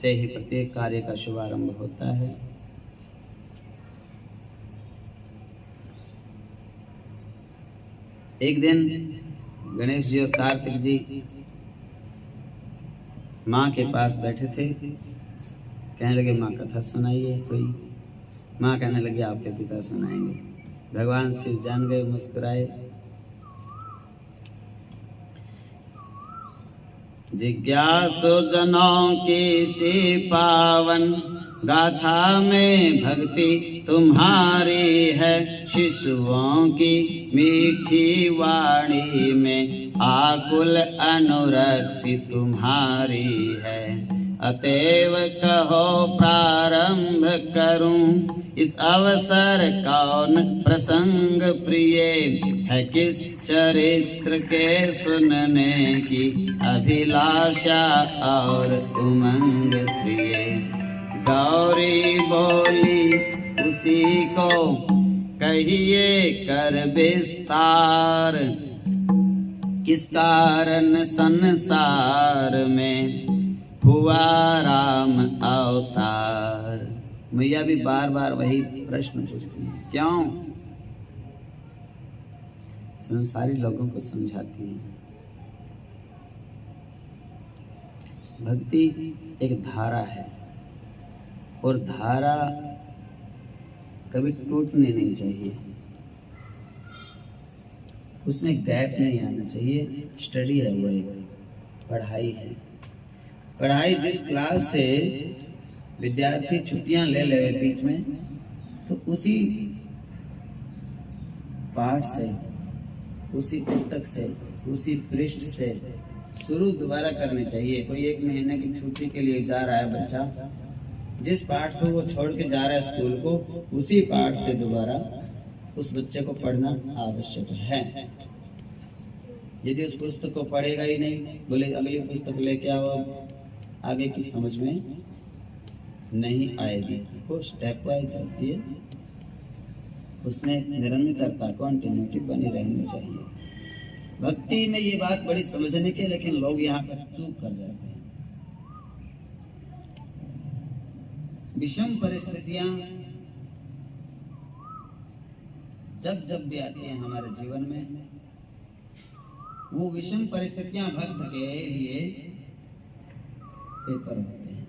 से ही प्रत्येक कार्य का शुभारंभ होता है। एक दिन गणेश जी और कार्तिक जी माँ के पास बैठे थे। कहने लगे माँ कथा सुनाइए कोई। माँ कहने लगी आपके पिता सुनाएंगे। भगवान शिव जान गए, मुस्कुराए। जिज्ञासु जनों की सी पावन गाथा में भक्ति तुम्हारी है। शिशुओं की मीठी वाणी में आकुल अनुरक्ति तुम्हारी है। अतएव कहो प्रारंभ करूं इस अवसर कौन प्रसंग प्रिय है। किस चरित्र के सुनने की अभिलाषा और उमंग प्रिय। गौरी बोली उसी को कहिए कर विस्तार। किस कारण संसार में हुआ राम अवतार। मैया भी बार बार वही प्रश्न पूछती हैं, क्यों? संसारी लोगों को समझाती हैं। भक्ति एक धारा है और धारा कभी टूटनी नहीं चाहिए, उसमें गैप नहीं आना चाहिए। स्टडी है, वो एक पढ़ाई है। पढ़ाई जिस क्लास से विद्यार्थी छुट्टियां ले ले बीच में, तो उसी पाठ से, उसी पुस्तक से, उसी पृष्ठ से शुरू दोबारा करनी चाहिए। कोई 1 महीने की छुट्टी के लिए जा रहा है बच्चा, जिस पाठ को वो छोड़ के जा रहा है स्कूल को, उसी पाठ से दोबारा उस बच्चे को पढ़ना आवश्यक है। यदि उस पुस्तक को पढ़ेगा ही नहीं, बोले अगली पुस्तक लेके आओ, आगे की समझ में नहीं आएगी। वो स्टेप वाइज होती है, उसमें निरंतरता, कॉन्टिन्यूटी बनी रहनी चाहिए। भक्ति में ये बात बड़ी समझने की, लेकिन लोग यहाँ पर चूक कर जाते हैं। विषम परिस्थितियां जब जब भी आती हैं हमारे जीवन में, वो विषम परिस्थितियां भक्त के लिए पेपर होते हैं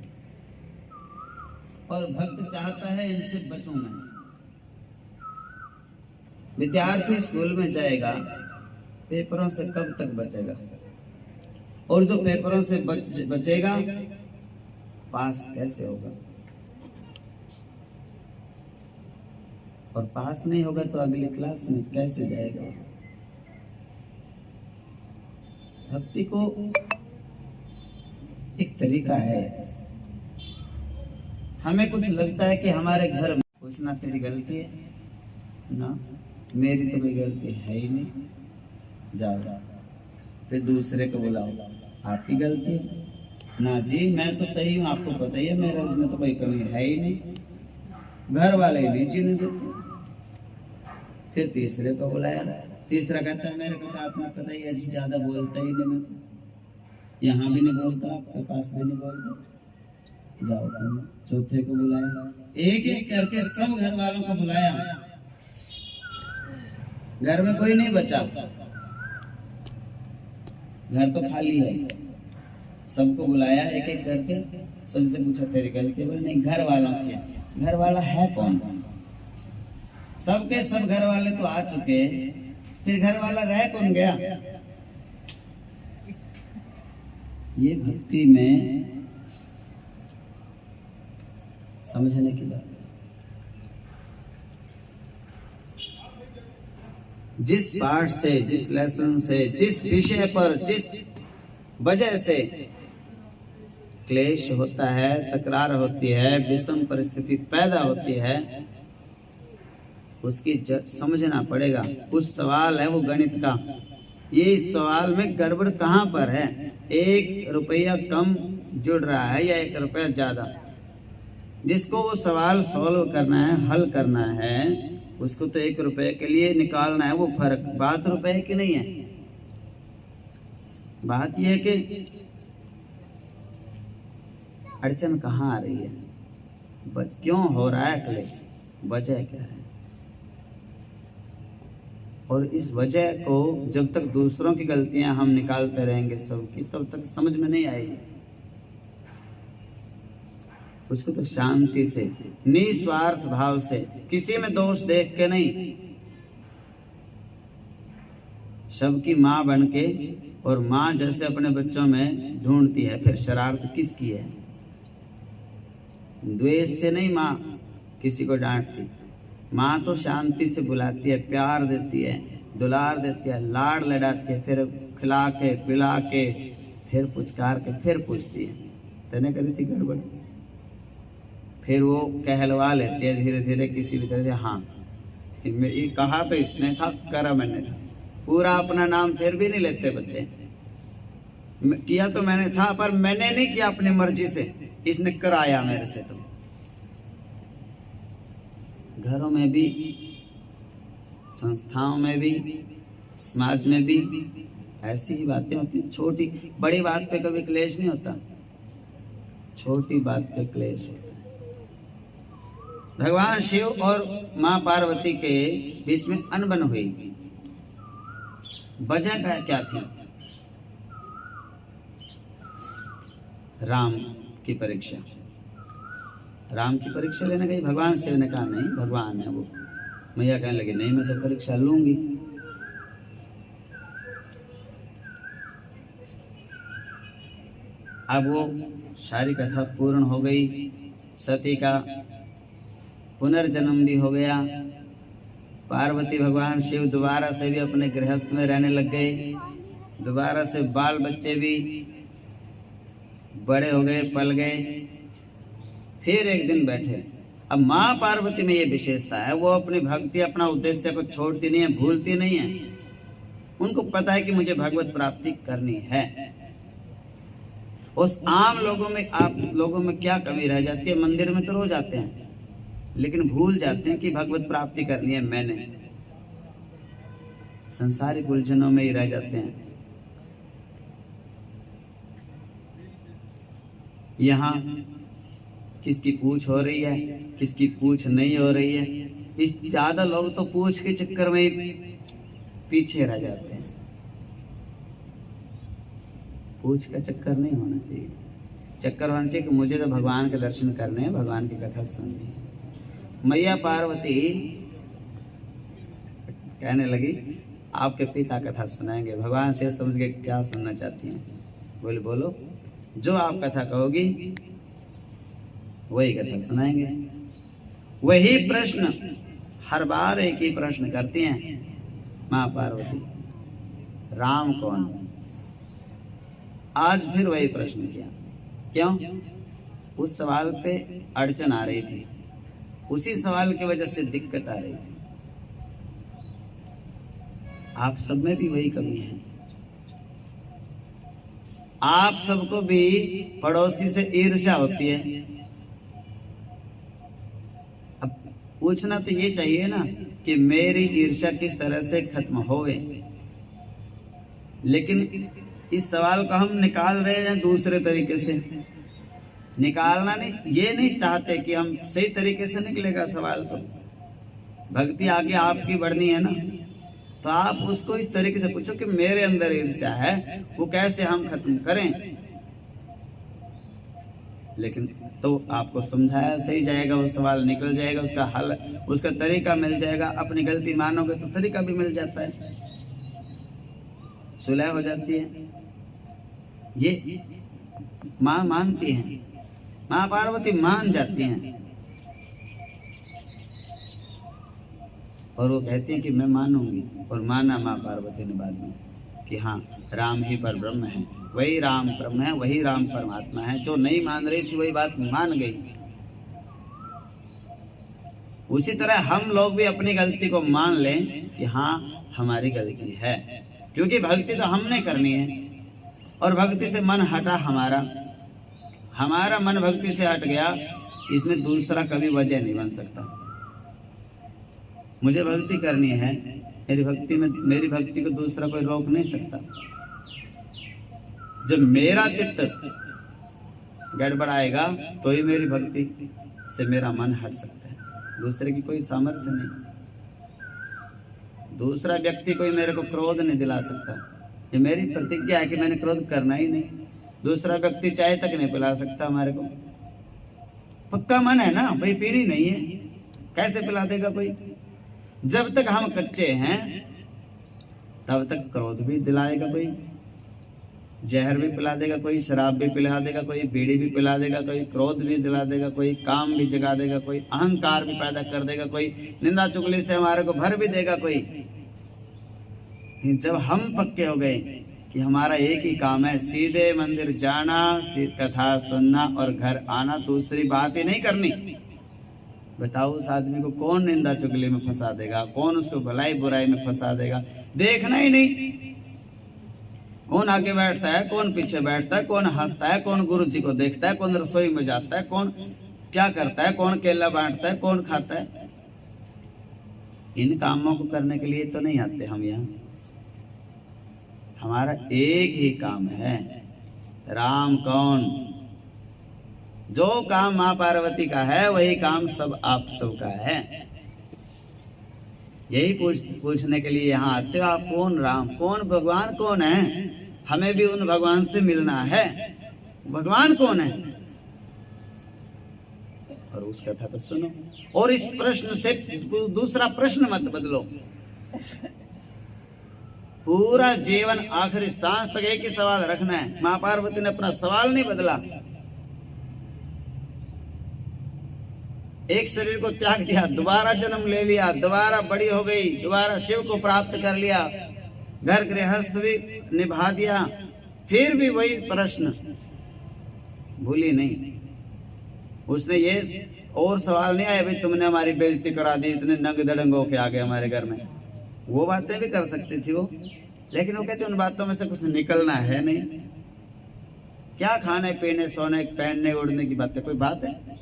और भक्त चाहता है इनसे बचूं मैं। विद्यार्थी स्कूल में जाएगा, पेपरों से कब तक बचेगा? और जो पेपरों से बचेगा, पास कैसे होगा? और पास नहीं होगा तो अगली क्लास में कैसे जाएगा? भक्ति को एक तरीका है। हमें कुछ लगता है कि हमारे घर में पूछना तेरी गलती है ना, मेरी तो कोई गलती है ही नहीं। जाओ फिर दूसरे को बुलाओ, आपकी गलती है ना जी, मैं तो सही हूँ, आपको पता ही है मेरे में तो कोई कमी है ही नहीं। घर वाले नहीं जीने देते। फिर तीसरे को बुलाया, तीसरा कहता है मेरे को तो आपने पता ही है जी, ज्यादा बोलता ही नहीं, मैं तो यहाँ भी नहीं बोलता, आपके पास भी नहीं बोलता। जाओ तुम। चौथे को बुलाया, एक एक करके सब घर वालों को बुलाया, घर में कोई नहीं बचा, घर तो खाली है। सबको बुलाया एक एक करके, सबसे पूछा तेरे घर के? बोले नहीं, घर वालों के। घर वाला है कौन? सबके सब घर वाले तो आ चुके, फिर घर वाला रह कौन गया? ये भक्ति में समझने की बात है। जिस पाठ से, जिस लेसन से, जिस विषय पर, जिस वजह से क्लेश होता है, तकरार होती है, विषम परिस्थिति पैदा होती है, उसकी समझना पड़ेगा। उस सवाल है वो गणित का, ये सवाल में गड़बड़ कहाँ पर है? 1 रुपया कम जुड़ रहा है या 1 रुपया ज्यादा? जिसको वो सवाल सॉल्व करना है, हल करना है, उसको तो 1 रुपये के लिए निकालना है वो फर्क। बात रुपए की नहीं है, बात यह है कि अड़चन कहाँ आ रही है, क्यों हो रहा है क्लेश, वजह क्या है? और इस वजह को जब तक दूसरों की गलतियां हम निकालते रहेंगे सबकी, तब तक समझ में नहीं आएगी। उसको तो शांति से, निस्वार्थ भाव से, किसी में दोष देख के नहीं, सबकी माँ बन के, और माँ जैसे अपने बच्चों में ढूंढती है, फिर शरारत किसकी है? द्वेष से नहीं माँ किसी को डांटती, माँ तो शांति से बुलाती है, प्यार देती है, दुलार देती है, लाड़ लड़ाती है, फिर खिला के पिला के, फिर पुचकार के, फिर पूछती है तने करी थी गड़बड़, फिर वो कहलवा लेती है धीरे धीरे किसी भी तरह से। हाँ, ये कहा तो इसने था, करा मैंने था, पूरा अपना नाम फिर भी नहीं लेते बच्चे। किया तो मैंने था, पर मैंने नहीं किया अपनी मर्जी से, इसने कराया मेरे से। तो घरों में भी, संस्थाओं में भी, समाज में भी ऐसी ही बातें होती। छोटी बड़ी बात पे कभी क्लेश नहीं होता, छोटी बात पे क्लेश होता है। भगवान शिव और माँ पार्वती के बीच में अनबन हुई, वजह क्या थी? राम की परीक्षा। राम की परीक्षा लेने गई, भगवान शिव ने कहा नहीं, भगवान है वो। मैया कहने लगी नहीं, मैं तो परीक्षा लूंगी। अब वो सारी कथा पूर्ण हो गई, सती का पुनर्जन्म भी हो गया, पार्वती भगवान शिव दोबारा से भी अपने गृहस्थ में रहने लग गए, दोबारा से बाल बच्चे भी बड़े हो गए, पल गए। फिर एक दिन बैठे। अब माँ पार्वती में ये विशेषता है, वो अपनी भक्ति, अपना उद्देश्य को छोड़ती नहीं है, भूलती नहीं है। उनको पता है कि मुझे भगवत प्राप्ति करनी है। उस आम लोगों में, आप लोगों में क्या कमी रह जाती है? मंदिर में तो रोज आते हैं, लेकिन भूल जाते हैं कि भगवत प्राप्ति करनी है मैंने। संसारिक उलझनों में ही रह जाते हैं। यहाँ किसकी पूछ हो रही है, किसकी पूछ नहीं हो रही है, इस ज्यादा लोग तो पूछ के चक्कर में ही पीछे रह जाते हैं। पूछ का चक्कर नहीं होना चाहिए, चक्कर होना चाहिए कि मुझे तो भगवान के दर्शन करने हैं, भगवान की कथा सुननी है। मैया पार्वती कहने लगी आपके पिता कथा सुनाएंगे। भगवान से समझ के क्या सुनना चाहती हैं? बोले बोलो, जो आप कथा कहोगी वही कथा सुनाएंगे। वही प्रश्न हर बार एक ही प्रश्न करती हैं माँ पार्वती, राम कौन? आज फिर वही प्रश्न किया। क्यों? उस सवाल पे अड़चन आ रही थी, उसी सवाल की वजह से दिक्कत आ रही थी। आप सब में भी वही कमी है। आप सबको भी पड़ोसी से ईर्ष्या होती है। अब पूछना तो ये चाहिए ना कि मेरी ईर्ष्या किस तरह से खत्म होवे, लेकिन इस सवाल को हम निकाल रहे हैं दूसरे तरीके से। निकालना नहीं, ये नहीं चाहते कि हम सही तरीके से निकलेगा सवाल। तो भक्ति आगे आपकी बढ़नी है ना, तो आप उसको इस तरीके से पूछो कि मेरे अंदर ईर्ष्या है, वो कैसे हम खत्म करें। लेकिन तो आपको समझाया सही जाएगा, वो सवाल निकल जाएगा, उसका हल, उसका तरीका मिल जाएगा। अपनी गलती मानोगे तो तरीका भी मिल जाता है, सुलह हो जाती है। ये माँ मानती हैं, माँ पार्वती मान जाती हैं और वो कहती हैं कि मैं मानूंगी। और माना माँ पार्वती ने बाद में कि हाँ, राम ही पर ब्रह्म है, वही राम ब्रह्म है, वही राम परमात्मा है। जो नहीं मान रही थी वही बात मान गई। उसी तरह हम लोग भी अपनी गलती को मान लें कि हाँ हमारी गलती है, क्योंकि भक्ति तो हमने करनी है और भक्ति से मन हटा हमारा मन भक्ति से हट गया, इसमें दूसरा कभी वजह नहीं बन सकता। मुझे भक्ति करनी है, मेरी भक्ति को दूसरा कोई रोक नहीं सकता। जब मेरा चित्त गड़बड़ाएगा तो ही मेरी भक्ति से मेरा मन हट सकता है, दूसरे की कोई सामर्थ्य नहीं। दूसरा व्यक्ति कोई मेरे को क्रोध नहीं दिला सकता, ये मेरी प्रतिज्ञा है कि मैंने क्रोध करना ही नहीं। दूसरा व्यक्ति चाय तक नहीं पिला सकता हमारे को, पक्का मन है ना भाई, पीनी नहीं है, कैसे पिला देगा कोई। जब तक हम कच्चे हैं तब तक क्रोध भी दिलाएगा कोई, जहर भी पिला देगा कोई, शराब भी पिला देगा कोई, बीड़ी भी पिला देगा कोई, क्रोध भी दिला देगा कोई, काम भी जगा देगा कोई, अहंकार भी पैदा कर देगा कोई, निंदा चुगली से हमारे को भर भी देगा कोई। जब हम पक्के हो गए कि हमारा एक ही काम है, सीधे मंदिर जाना, कथा सुनना और घर आना, दूसरी बात ही नहीं करनी। बताओ उस आदमी को कौन निंदा चुगली में फंसा देगा, कौन उसको भलाई बुराई में फंसा देगा, देखना ही नहीं। कौन आगे बैठता है, कौन पीछे बैठता है, कौन हंसता है, कौन गुरु जी को देखता है, कौन रसोई में जाता है, कौन क्या करता है, कौन केला बांटता है, कौन खाता है। इन कामों को करने के लिए तो नहीं आते हम यहाँ। हमारा एक ही काम है, राम कौन। जो काम माँ पार्वती का है वही काम सब आप सबका है। यही पूछने के लिए यहाँ आते हो, आप कौन राम, कौन भगवान कौन है। हमें भी उन भगवान से मिलना है। भगवान कौन है, और उस कथा को सुनो। और इस प्रश्न से दूसरा प्रश्न मत बदलो। पूरा जीवन आखिरी सांस तक एक ही सवाल रखना है। माँ पार्वती ने अपना सवाल नहीं बदला। एक शरीर को त्याग दिया, दोबारा जन्म ले लिया, दोबारा बड़ी हो गई, दोबारा शिव को प्राप्त कर लिया, घर गृहस्थ भी निभा दिया, फिर भी वही प्रश्न भूली नहीं। उसने ये और सवाल नहीं आया, भाई तुमने हमारी बेइज्जती करा दी, इतने नंग दड़ंग होके आ गए हमारे घर में। वो बातें भी कर सकती थी वो, लेकिन वो कहते उन बातों में से कुछ निकलना है नहीं। क्या खाने पीने सोने पहनने उड़ने की बातें कोई बात है।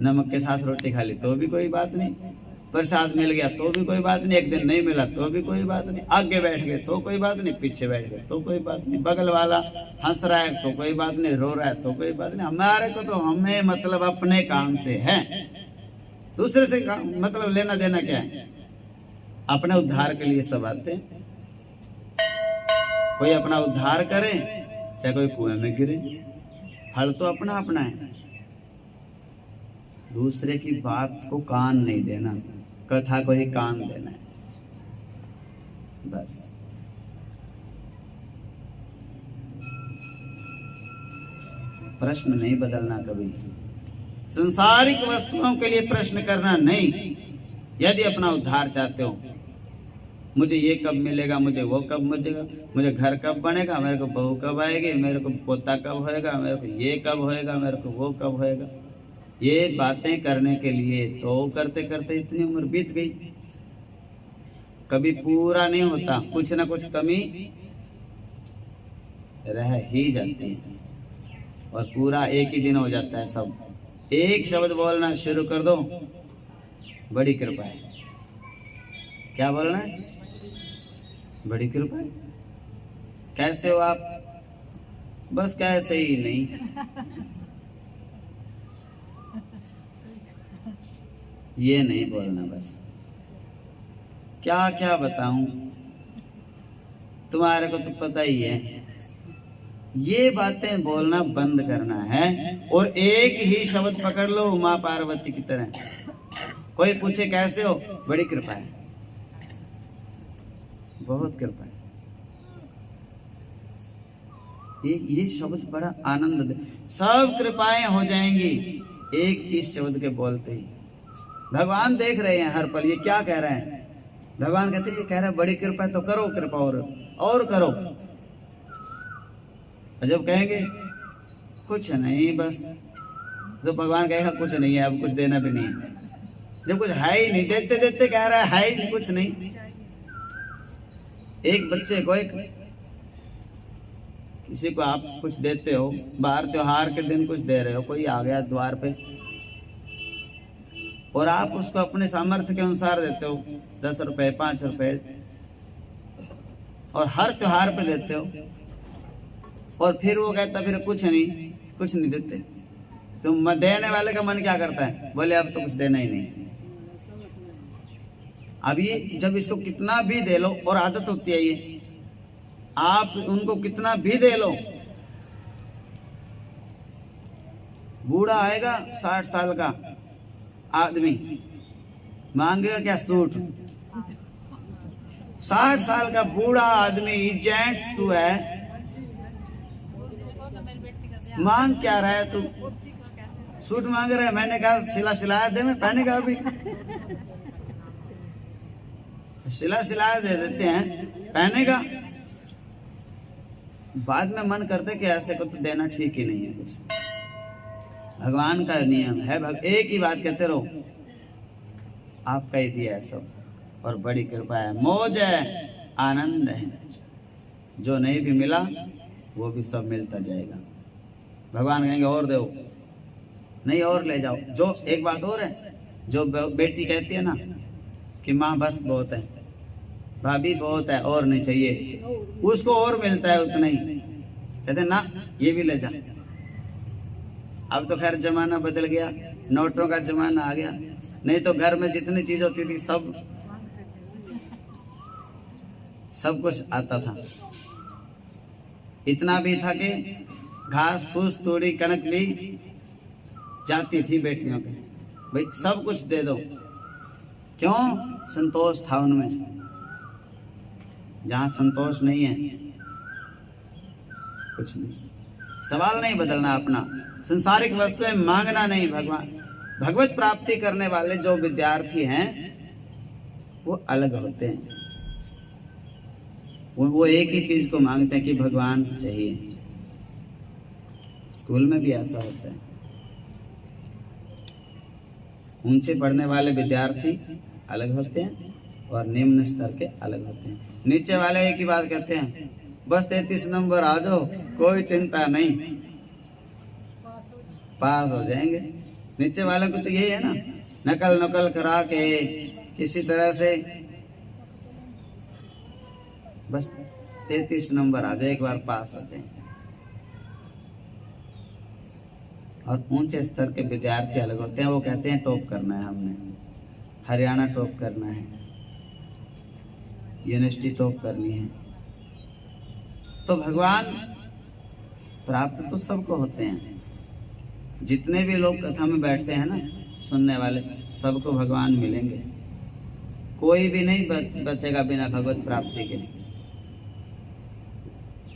नमक के साथ रोटी खा ली तो भी कोई बात नहीं, प्रसाद मिल गया तो भी कोई बात नहीं, एक दिन नहीं मिला तो भी कोई बात नहीं, आगे बैठ गए तो कोई बात नहीं, पीछे बैठ गए तो कोई बात नहीं, बगल वाला हंस रहा है तो कोई बात नहीं, रो रहा है तो कोई बात नहीं। हमारे को तो हमें मतलब अपने काम से है, दूसरे से मतलब लेना देना क्या है। अपने उद्धार के लिए सब आते हैं। कोई अपना उद्धार करे चाहे कोई कुएं में गिरे, हल तो अपना अपना है। दूसरे की बात को कान नहीं देना, कथा को ही कान देना है बस। प्रश्न नहीं बदलना कभी। संसारिक वस्तुओं के लिए प्रश्न करना नहीं। यदि अपना उद्धार चाहते हो, मुझे ये कब मिलेगा, मुझे वो कब मिलेगा, मुझे घर कब बनेगा, मेरे को बहू कब आएगी, मेरे को पोता कब होएगा, मेरे को ये कब होएगा, मेरे को वो कब होएगा, ये बातें करने के लिए तो करते करते इतनी उम्र बीत गई। कभी पूरा नहीं होता, कुछ ना कुछ कमी रह ही जाती है और पूरा एक ही दिन हो जाता है सब। एक शब्द बोलना शुरू कर दो, बड़ी कृपा है। क्या बोलना है? बड़ी कृपा है। कैसे हो आप? बस कैसे ही नहीं। ये नहीं बोलना, बस क्या क्या बताऊं, तुम्हारे को तो पता ही है। ये बातें बोलना बंद करना है और एक ही शब्द पकड़ लो, माँ पार्वती की तरह। कोई पूछे कैसे हो, बड़ी कृपा है, बहुत कृपा है। ये शब्द बड़ा आनंद दे, सब कृपाएं हो जाएंगी एक इस शब्द के बोलते ही। भगवान देख रहे हैं हर पल, ये क्या कह रहे हैं। भगवान कहते हैं, ये कह रहा है बड़ी कृपा है तो करो कृपा और करो। जब कहेंगे कुछ नहीं बस, तो भगवान कहेगा कुछ नहीं है, अब कुछ देना भी नहीं है। जब कुछ है ही नहीं, देते देते कह रहा है ही नहीं, कुछ नहीं। एक बच्चे को, एक किसी को आप कुछ देते हो, बाहर त्योहार के दिन कुछ दे रहे हो, कोई आ गया द्वार पे और आप उसको अपने सामर्थ्य के अनुसार देते हो, 10 रुपए 5 रुपए, और हर त्योहार पे देते हो, और फिर वो कहता फिर कुछ नहीं देते, तो देने वाले का मन क्या करता है, बोले अब तो कुछ देना ही नहीं। अब ये जब इसको कितना भी दे लो, और आदत होती है ये, आप उनको कितना भी दे लो, बूढ़ा आएगा 60 साल का आदमी, मांगेगा क्या, सूट। 60 साल का बूढ़ा आदमी, जेंट्स तू है, मांग क्या रहा है तू, सूट मांग रहा है। मैंने कहा सिलाया दे, मैं पहनेगा अभी। सिलाया दे देते हैं, पहनेगा। बाद में मन करते कि ऐसे को तो देना ठीक ही नहीं है कुछ। भगवान का नियम है, एक ही बात कहते रहो, आपका ही दिया है सब, और बड़ी कृपा है, मौज है, आनंद है। जो नहीं भी मिला वो भी सब मिलता जाएगा। भगवान कहेंगे और दो, नहीं और ले जाओ। जो एक बात और है, जो बेटी कहती है ना कि माँ बस बहुत है, भाभी बहुत है, और नहीं चाहिए, उसको और मिलता है उतना ही। कहते ना ये भी ले जा। अब तो खैर जमाना बदल गया, नोटों का जमाना आ गया, नहीं तो घर में जितनी चीज होती थी सब कुछ आता था। इतना भी था कि घास फूस तूड़ी कनक भी जाती थी बेटियों के, भाई सब कुछ दे दो। क्यों? संतोष था उनमें। जहां संतोष नहीं है कुछ नहीं। सवाल नहीं बदलना अपना, संसारिक वस्तुएं मांगना नहीं। भगवत प्राप्ति करने वाले जो विद्यार्थी हैं वो अलग होते हैं, वो एक ही चीज को मांगते हैं कि भगवान चाहिए। स्कूल में भी ऐसा होता है, ऊंचे पढ़ने वाले विद्यार्थी अलग होते हैं और निम्न स्तर के अलग होते हैं। नीचे वाले एक ही बात कहते हैं, बस 33 नंबर आ जाओ, कोई चिंता नहीं, पास हो जाएंगे। नीचे वाले को तो यही है ना, नकल करा के किसी तरह से बस 33 नंबर आ जाए, एक बार पास हो जाए। और ऊंचे स्तर के विद्यार्थी अलग होते हैं, वो कहते हैं टॉप करना है, हमने हरियाणा टॉप करना है, यूनिवर्सिटी टॉप करनी है। तो भगवान प्राप्त तो सबको होते हैं। जितने भी लोग कथा में बैठते हैं ना, सुनने वाले, सबको भगवान मिलेंगे। कोई भी नहीं बचेगा बिना भगवत प्राप्ति के।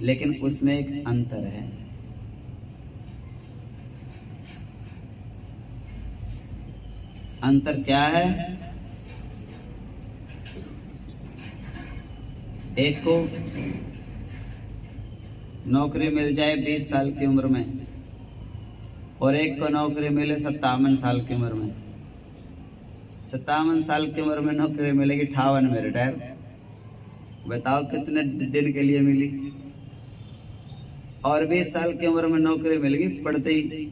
लेकिन उसमें एक अंतर है। अंतर क्या है? एक को नौकरी मिल जाए 20 साल की उम्र में, और एक को नौकरी मिले 57 साल की उम्र में। 57 साल की उम्र में नौकरी मिलेगी, 58 में रिटायर। बताओ कितने दिन के लिए मिली। और 20 साल की उम्र में नौकरी मिलेगी पढ़ते ही,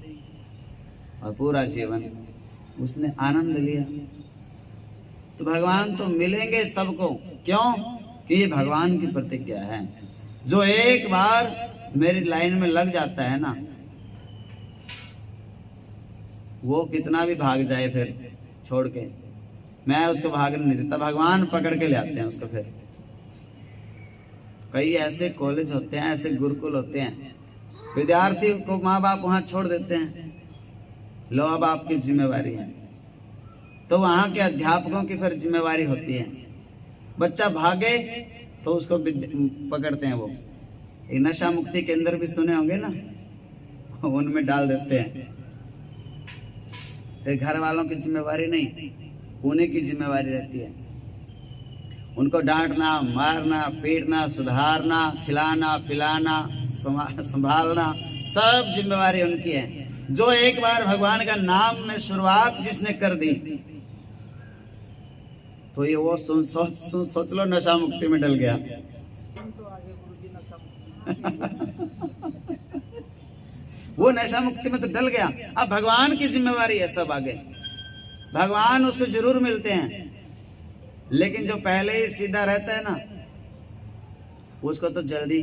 और पूरा जीवन उसने आनंद लिया। तो भगवान तो मिलेंगे सबको। क्यों? कि ये भगवान की प्रतिज्ञा है। जो एक बार मेरी लाइन में लग जाता है ना, वो कितना भी भाग जाए फिर छोड़ के, मैं उसको भागने नहीं देता, भगवान पकड़ के ले आते हैं उसको। फिर कई ऐसे कॉलेज होते हैं, ऐसे गुरुकुल होते हैं, विद्यार्थी को माँ बाप वहां छोड़ देते हैं, लो अब आपकी जिम्मेवारी है। तो वहां के अध्यापकों की फिर जिम्मेवारी होती है, बच्चा भागे तो उसको पकड़ते हैं। वो एक नशा मुक्ति केंद्र भी सुने होंगे ना, उनमें डाल देते हैं। फिर घर वालों की जिम्मेवारी नहीं, उन्हीं की जिम्मेवारी रहती है। उनको डांटना, मारना, पीटना, सुधारना, खिलाना, पिलाना, संभालना, सब जिम्मेवारी उनकी है। जो एक बार भगवान का नाम में शुरुआत जिसने कर दी, तो ये वो सोच लो नशा मुक्ति में डल गया। वो नशा मुक्ति में तो डल गया। अब भगवान की जिम्मेवारी है सब आगे, भगवान उसको जरूर मिलते हैं, लेकिन जो पहले ही सीधा रहता है ना, उसको तो जल्दी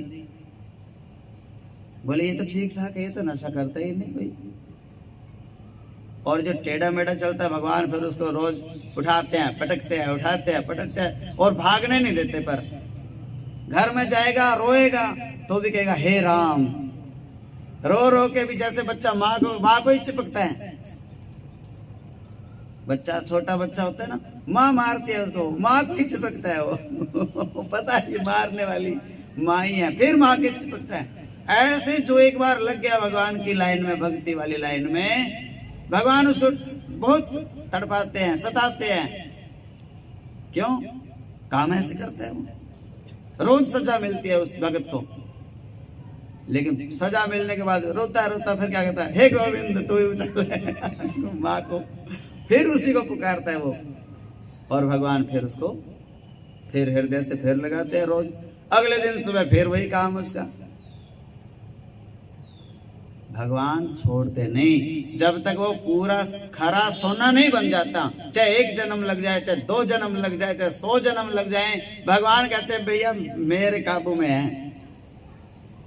बोले ये तो ठीक ठाक है, ये तो नशा करता ही नहीं कोई। और जो टेढ़ा मेढ़ा चलता है, भगवान फिर उसको रोज उठाते हैं, पटकते हैं, उठाते हैं, पटकते हैं, और भागने नहीं देते। पर घर में जाएगा, रोएगा तो भी कहेगा हे राम, रो रो के भी, जैसे बच्चा माँ को ही चिपकता है। बच्चा, छोटा बच्चा होता है ना, माँ मारती है उसको, माँ को ही चिपकता है वो पता है ये मारने वाली माँ ही है, फिर माँ के चिपकता है। ऐसे जो एक बार लग गया भगवान की लाइन में, भक्ति वाली लाइन में, भगवान उसको बहुत तड़पाते हैं, सताते हैं। क्यों? काम ऐसे करता है वो, रोज सजा मिलती है उस भगत को, लेकिन सजा मिलने के बाद रोता रोता फिर क्या कहता है, हे गोविंद तू ही उठा माँ को, फिर उसी को पुकारता है वो। और भगवान फिर उसको फिर हृदय से फिर लगाते हैं रोज। अगले दिन सुबह फिर वही काम उसका। भगवान छोड़ते नहीं, जब तक वो पूरा खरा सोना नहीं बन जाता। चाहे 1 जन्म लग जाए, चाहे 2 जन्म लग जाए, चाहे 100 जन्म लग जाए, भगवान कहते हैं भैया मेरे काबू में है।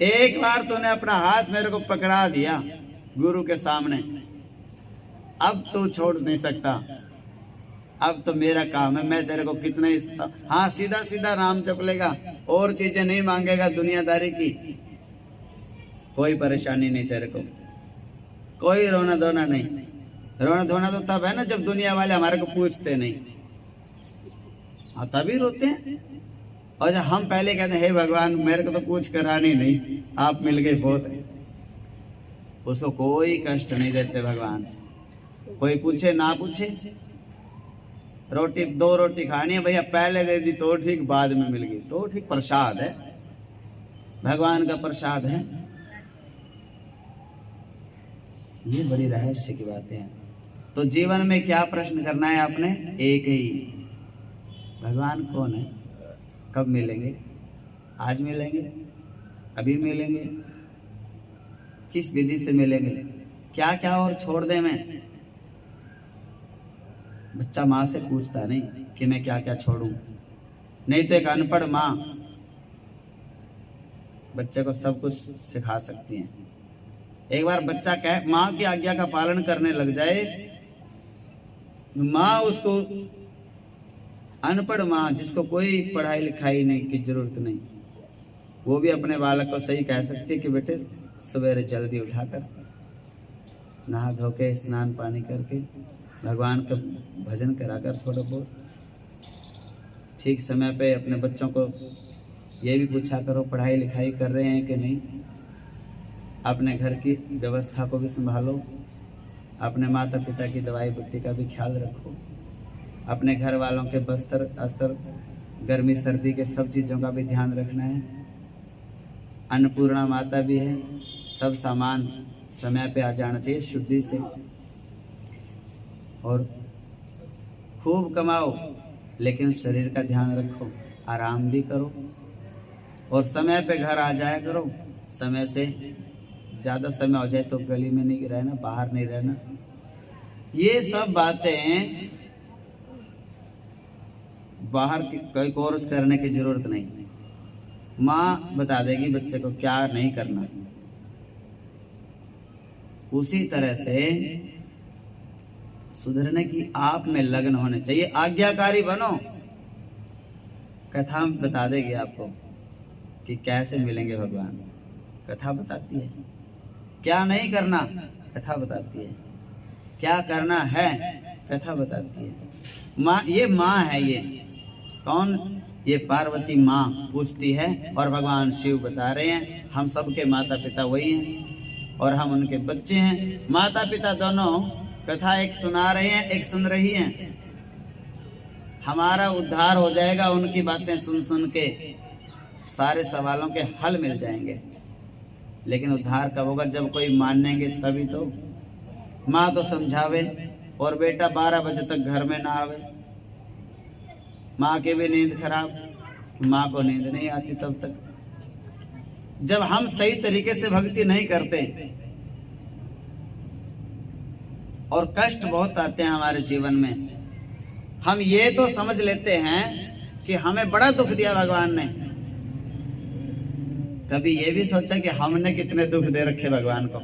एक बार तूने अपना हाथ मेरे को पकड़ा दिया गुरु के सामने, अब तू छोड़ नहीं सकता, अब तो मेरा काम है, मैं तेरे को कितना ही हाँ सीधा सीधा नाम जप लेगा, और चीजें नहीं मांगेगा दुनियादारी की, कोई परेशानी नहीं तेरे को, कोई रोना धोना नहीं। रोना धोना तो तब है ना जब दुनिया वाले हमारे को पूछते नहीं, हाँ तभी रोते हैं। और जब हम पहले कहते हैं हे भगवान मेरे को तो पूछ करानी नहीं, आप मिल गए बहुत है, उसको कोई कष्ट नहीं देते भगवान। कोई पूछे ना पूछे, रोटी 2 रोटी खानी है भैया, पहले दे दी तो ठीक, बाद में मिल गई तो ठीक, प्रसाद है, भगवान का प्रसाद है। ये बड़ी रहस्य की बातें हैं। तो जीवन में क्या प्रश्न करना है आपने? एक ही, भगवान कौन है, कब मिलेंगे, आज मिलेंगे, अभी मिलेंगे, किस विधि से मिलेंगे, क्या क्या और छोड़ दे। मैं बच्चा माँ से पूछता नहीं कि मैं क्या क्या छोड़ूं, नहीं तो एक अनपढ़ माँ बच्चे को सब कुछ सिखा सकती है। एक बार बच्चा माँ की आज्ञा का पालन करने लग जाए, माँ उसको, अनपढ़ माँ जिसको कोई पढ़ाई लिखाई नहीं की जरूरत नहीं, वो भी अपने बालक को सही कह सकती है कि बेटे सवेरे जल्दी उठाकर नहा धो के स्नान पानी करके भगवान का भजन कराकर थोड़ा बहुत ठीक समय पे अपने बच्चों को ये भी पूछा करो पढ़ाई लिखाई कर रहे हैं कि नहीं, अपने घर की व्यवस्था को भी संभालो, अपने माता पिता की दवाई बुट्टी का भी ख्याल रखो, अपने घर वालों के बस्तर अस्तर गर्मी सर्दी के सब चीज़ों का भी ध्यान रखना है। अन्नपूर्णा माता भी है, सब सामान समय पे आ जाना चाहिए शुद्धि से। और खूब कमाओ लेकिन शरीर का ध्यान रखो, आराम भी करो और समय पे घर आ जाया करो। समय से ज़्यादा समय हो जाए तो गली में नहीं रहना, बाहर नहीं रहना। ये सब बातें बाहर की कोई कोर्स करने की जरूरत नहीं। माँ बता देगी बच्चे को क्या नहीं करना। उसी तरह से सुधरने की आप में लगन होने चाहिए। आज्ञाकारी बनो। कथा बता देगी आपको कि कैसे मिलेंगे भगवान। कथा बताती है। क्या नहीं करना, कथा बताती है। क्या करना है, कथा बताती है। माँ, ये माँ है। ये कौन? ये पार्वती माँ पूछती है और भगवान शिव बता रहे हैं हम सबके माता पिता वही हैं और हम उनके बच्चे हैं। माता पिता दोनों कथा एक सुना रहे हैं, एक सुन रही हैं। हमारा उद्धार हो जाएगा उनकी बातें सुन सुन के। सारे सवालों के हल मिल जाएंगे। लेकिन उद्धार कब होगा? जब कोई मानेंगे तभी तो। माँ तो समझावे और बेटा 12 बजे तक घर में ना आवे। माँ की भी नींद खराब, माँ को नींद नहीं आती तब तक। जब हम सही तरीके से भक्ति नहीं करते और कष्ट बहुत आते हैं हमारे जीवन में, हम ये तो समझ लेते हैं कि हमें बड़ा दुख दिया भगवान ने। कभी ये भी सोचा कि हमने कितने दुख दे रखे भगवान को।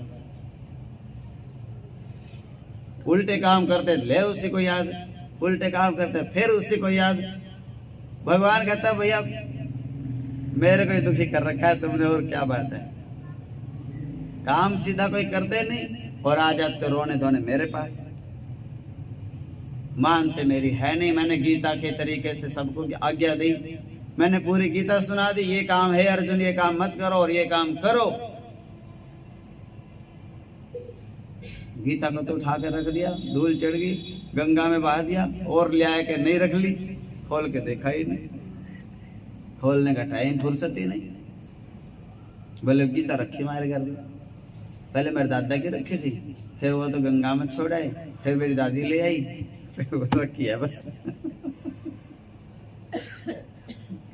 उल्टे काम करते ले उसी को याद, उल्टे काम करते फिर उसी को याद। भगवान कहता है भैया मेरे को ही दुखी कर रखा है तुमने, और क्या बात है। काम सीधा कोई करते नहीं और आ जाते रोने धोने मेरे पास। मानते मेरी है नहीं। मैंने गीता के तरीके से सबको आज्ञा दी, मैंने पूरी गीता सुना दी। ये काम है अर्जुन, ये काम मत करो और ये काम करो। गीता को तो उठा के रख दिया, धूल चढ़ गई, गंगा में बहा दिया और ले आए के नहीं रख ली। खोल के देखा ही नहीं, खोलने का टाइम फुर्सत ही नहीं। बोले गीता रखी हमारे घर में, पहले मेरे दादा की रखी थी, फिर वो तो गंगा में छोड़ आए, फिर मेरी दादी ले आई, फिर वो रखी है बस।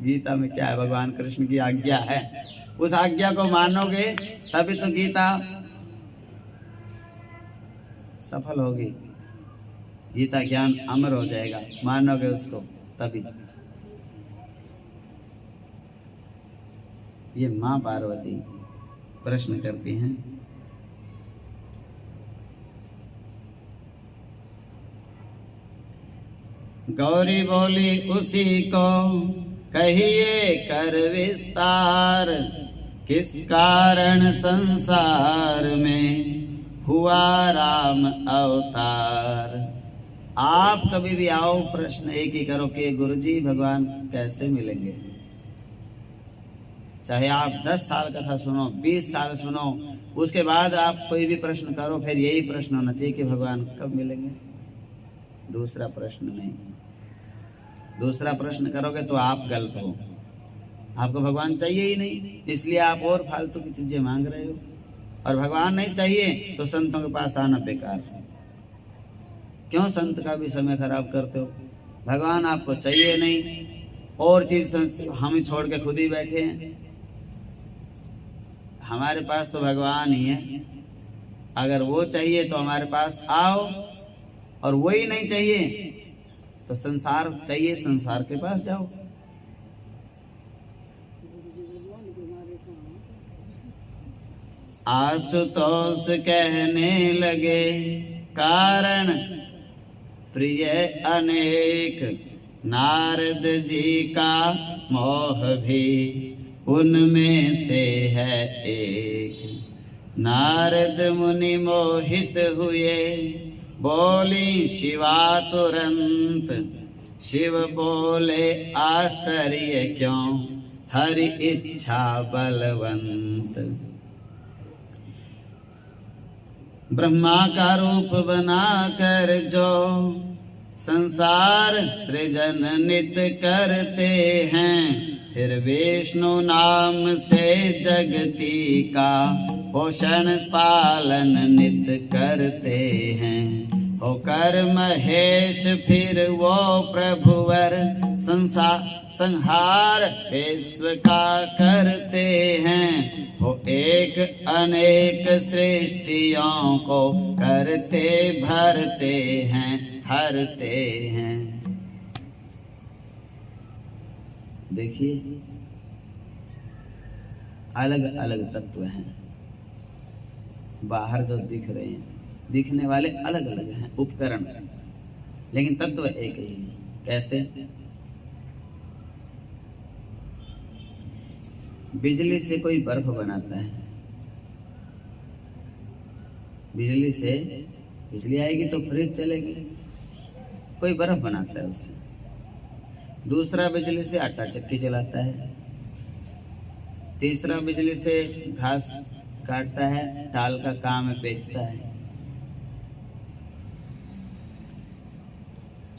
गीता में क्या है? भगवान कृष्ण की आज्ञा है। उस आज्ञा को मानोगे तभी तो गीता सफल होगी। गीता ज्ञान अमर हो जाएगा, मानोगे उसको तभी। ये माँ पार्वती प्रश्न करती हैं, गौरी बोली उसी को कहिए कर विस्तार, किस कारण संसार में हुआ राम अवतार। आप कभी भी आओ प्रश्न एक ही करो कि गुरुजी भगवान कैसे मिलेंगे। चाहे आप 10 साल कथा सुनो, 20 साल सुनो, उसके बाद आप कोई भी प्रश्न करो, फिर यही प्रश्न होना चाहिए कि भगवान कब मिलेंगे। दूसरा प्रश्न नहीं। दूसरा प्रश्न करोगे तो आप गलत हो। आपको भगवान चाहिए ही नहीं, इसलिए आप और फालतू की चीजें मांग रहे हो। और भगवान नहीं चाहिए तो संतों के पास आना बेकार। क्यों संत का भी समय खराब करते हो? भगवान आपको चाहिए नहीं, और चीज हम छोड़ के खुद ही बैठे हैं। हमारे पास तो भगवान ही है। अगर वो चाहिए तो हमारे पास आओ, और वो ही नहीं चाहिए तो संसार चाहिए, संसार के पास जाओ। आशुतोष कहने लगे कारण प्रिय अनेक, नारद जी का मोह भी उनमें से है एक। नारद मुनि मोहित हुए, बोली शिवा तुरंत, शिव बोले आश्चर्य क्यों, हरि इच्छा बलवंत। ब्रह्मा का रूप बनाकर जो संसार सृजन नित करते हैं, फिर विष्णु नाम से जगती का पोषण पालन नित करते हैं। होकर महेश फिर वो प्रभुवर संहार विश्व का करते हैं। हो एक अनेक सृष्टियों को करते भरते हैं, हरते हैं। देखिए अलग अलग तत्व हैं। बाहर जो दिख रहे हैं, दिखने वाले अलग अलग हैं उपकरण, लेकिन तत्व एक ही है। कैसे? बिजली से कोई बर्फ बनाता है, बिजली से बिजली आएगी तो फ्रिज चलेगी, कोई बर्फ बनाता है उससे। दूसरा बिजली से आटा चक्की चलाता है, तीसरा बिजली से घास काटता है, टाल का काम है, बेचता है।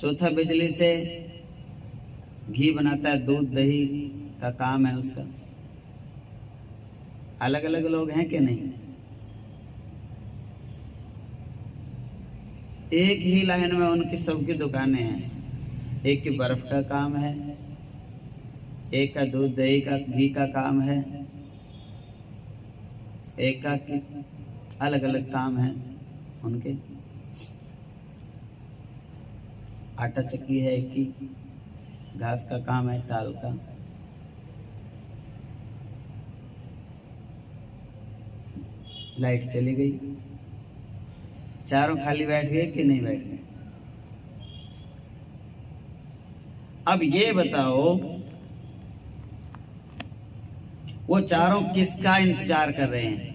चौथा बिजली से घी बनाता है, दूध दही का काम है उसका। अलग अलग लोग हैं कि नहीं? एक ही लाइन में उनकी सबकी दुकानें हैं। एक की बर्फ का काम है, एक का दूध दही का घी का काम है, एक का अलग अलग काम है उनके। आटा चक्की है एक की, घास का काम है, टाल का। लाइट चली गई, चारों खाली बैठ गए कि नहीं बैठ गए? अब ये बताओ, वो चारों किसका इंतजार कर रहे हैं?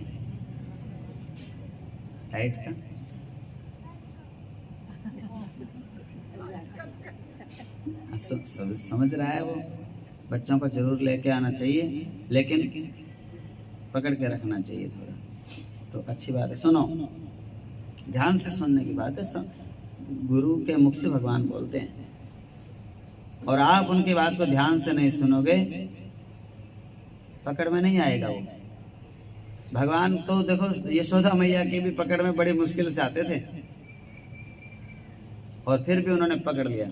लाइट का। समझ रहा है वो? बच्चों को जरूर लेके आना चाहिए, लेकिन पकड़ के रखना चाहिए थोड़ा, तो अच्छी बात है। सुनो, ध्यान से सुनने की बात है। गुरु के मुख से भगवान बोलते हैं, और आप उनकी बात को ध्यान से नहीं सुनोगे, पकड़ में नहीं आएगा वो। भगवान तो देखो, यशोदा मैया की भी पकड़ में बड़ी मुश्किल से आते थे, और फिर भी उन्होंने पकड़ लिया।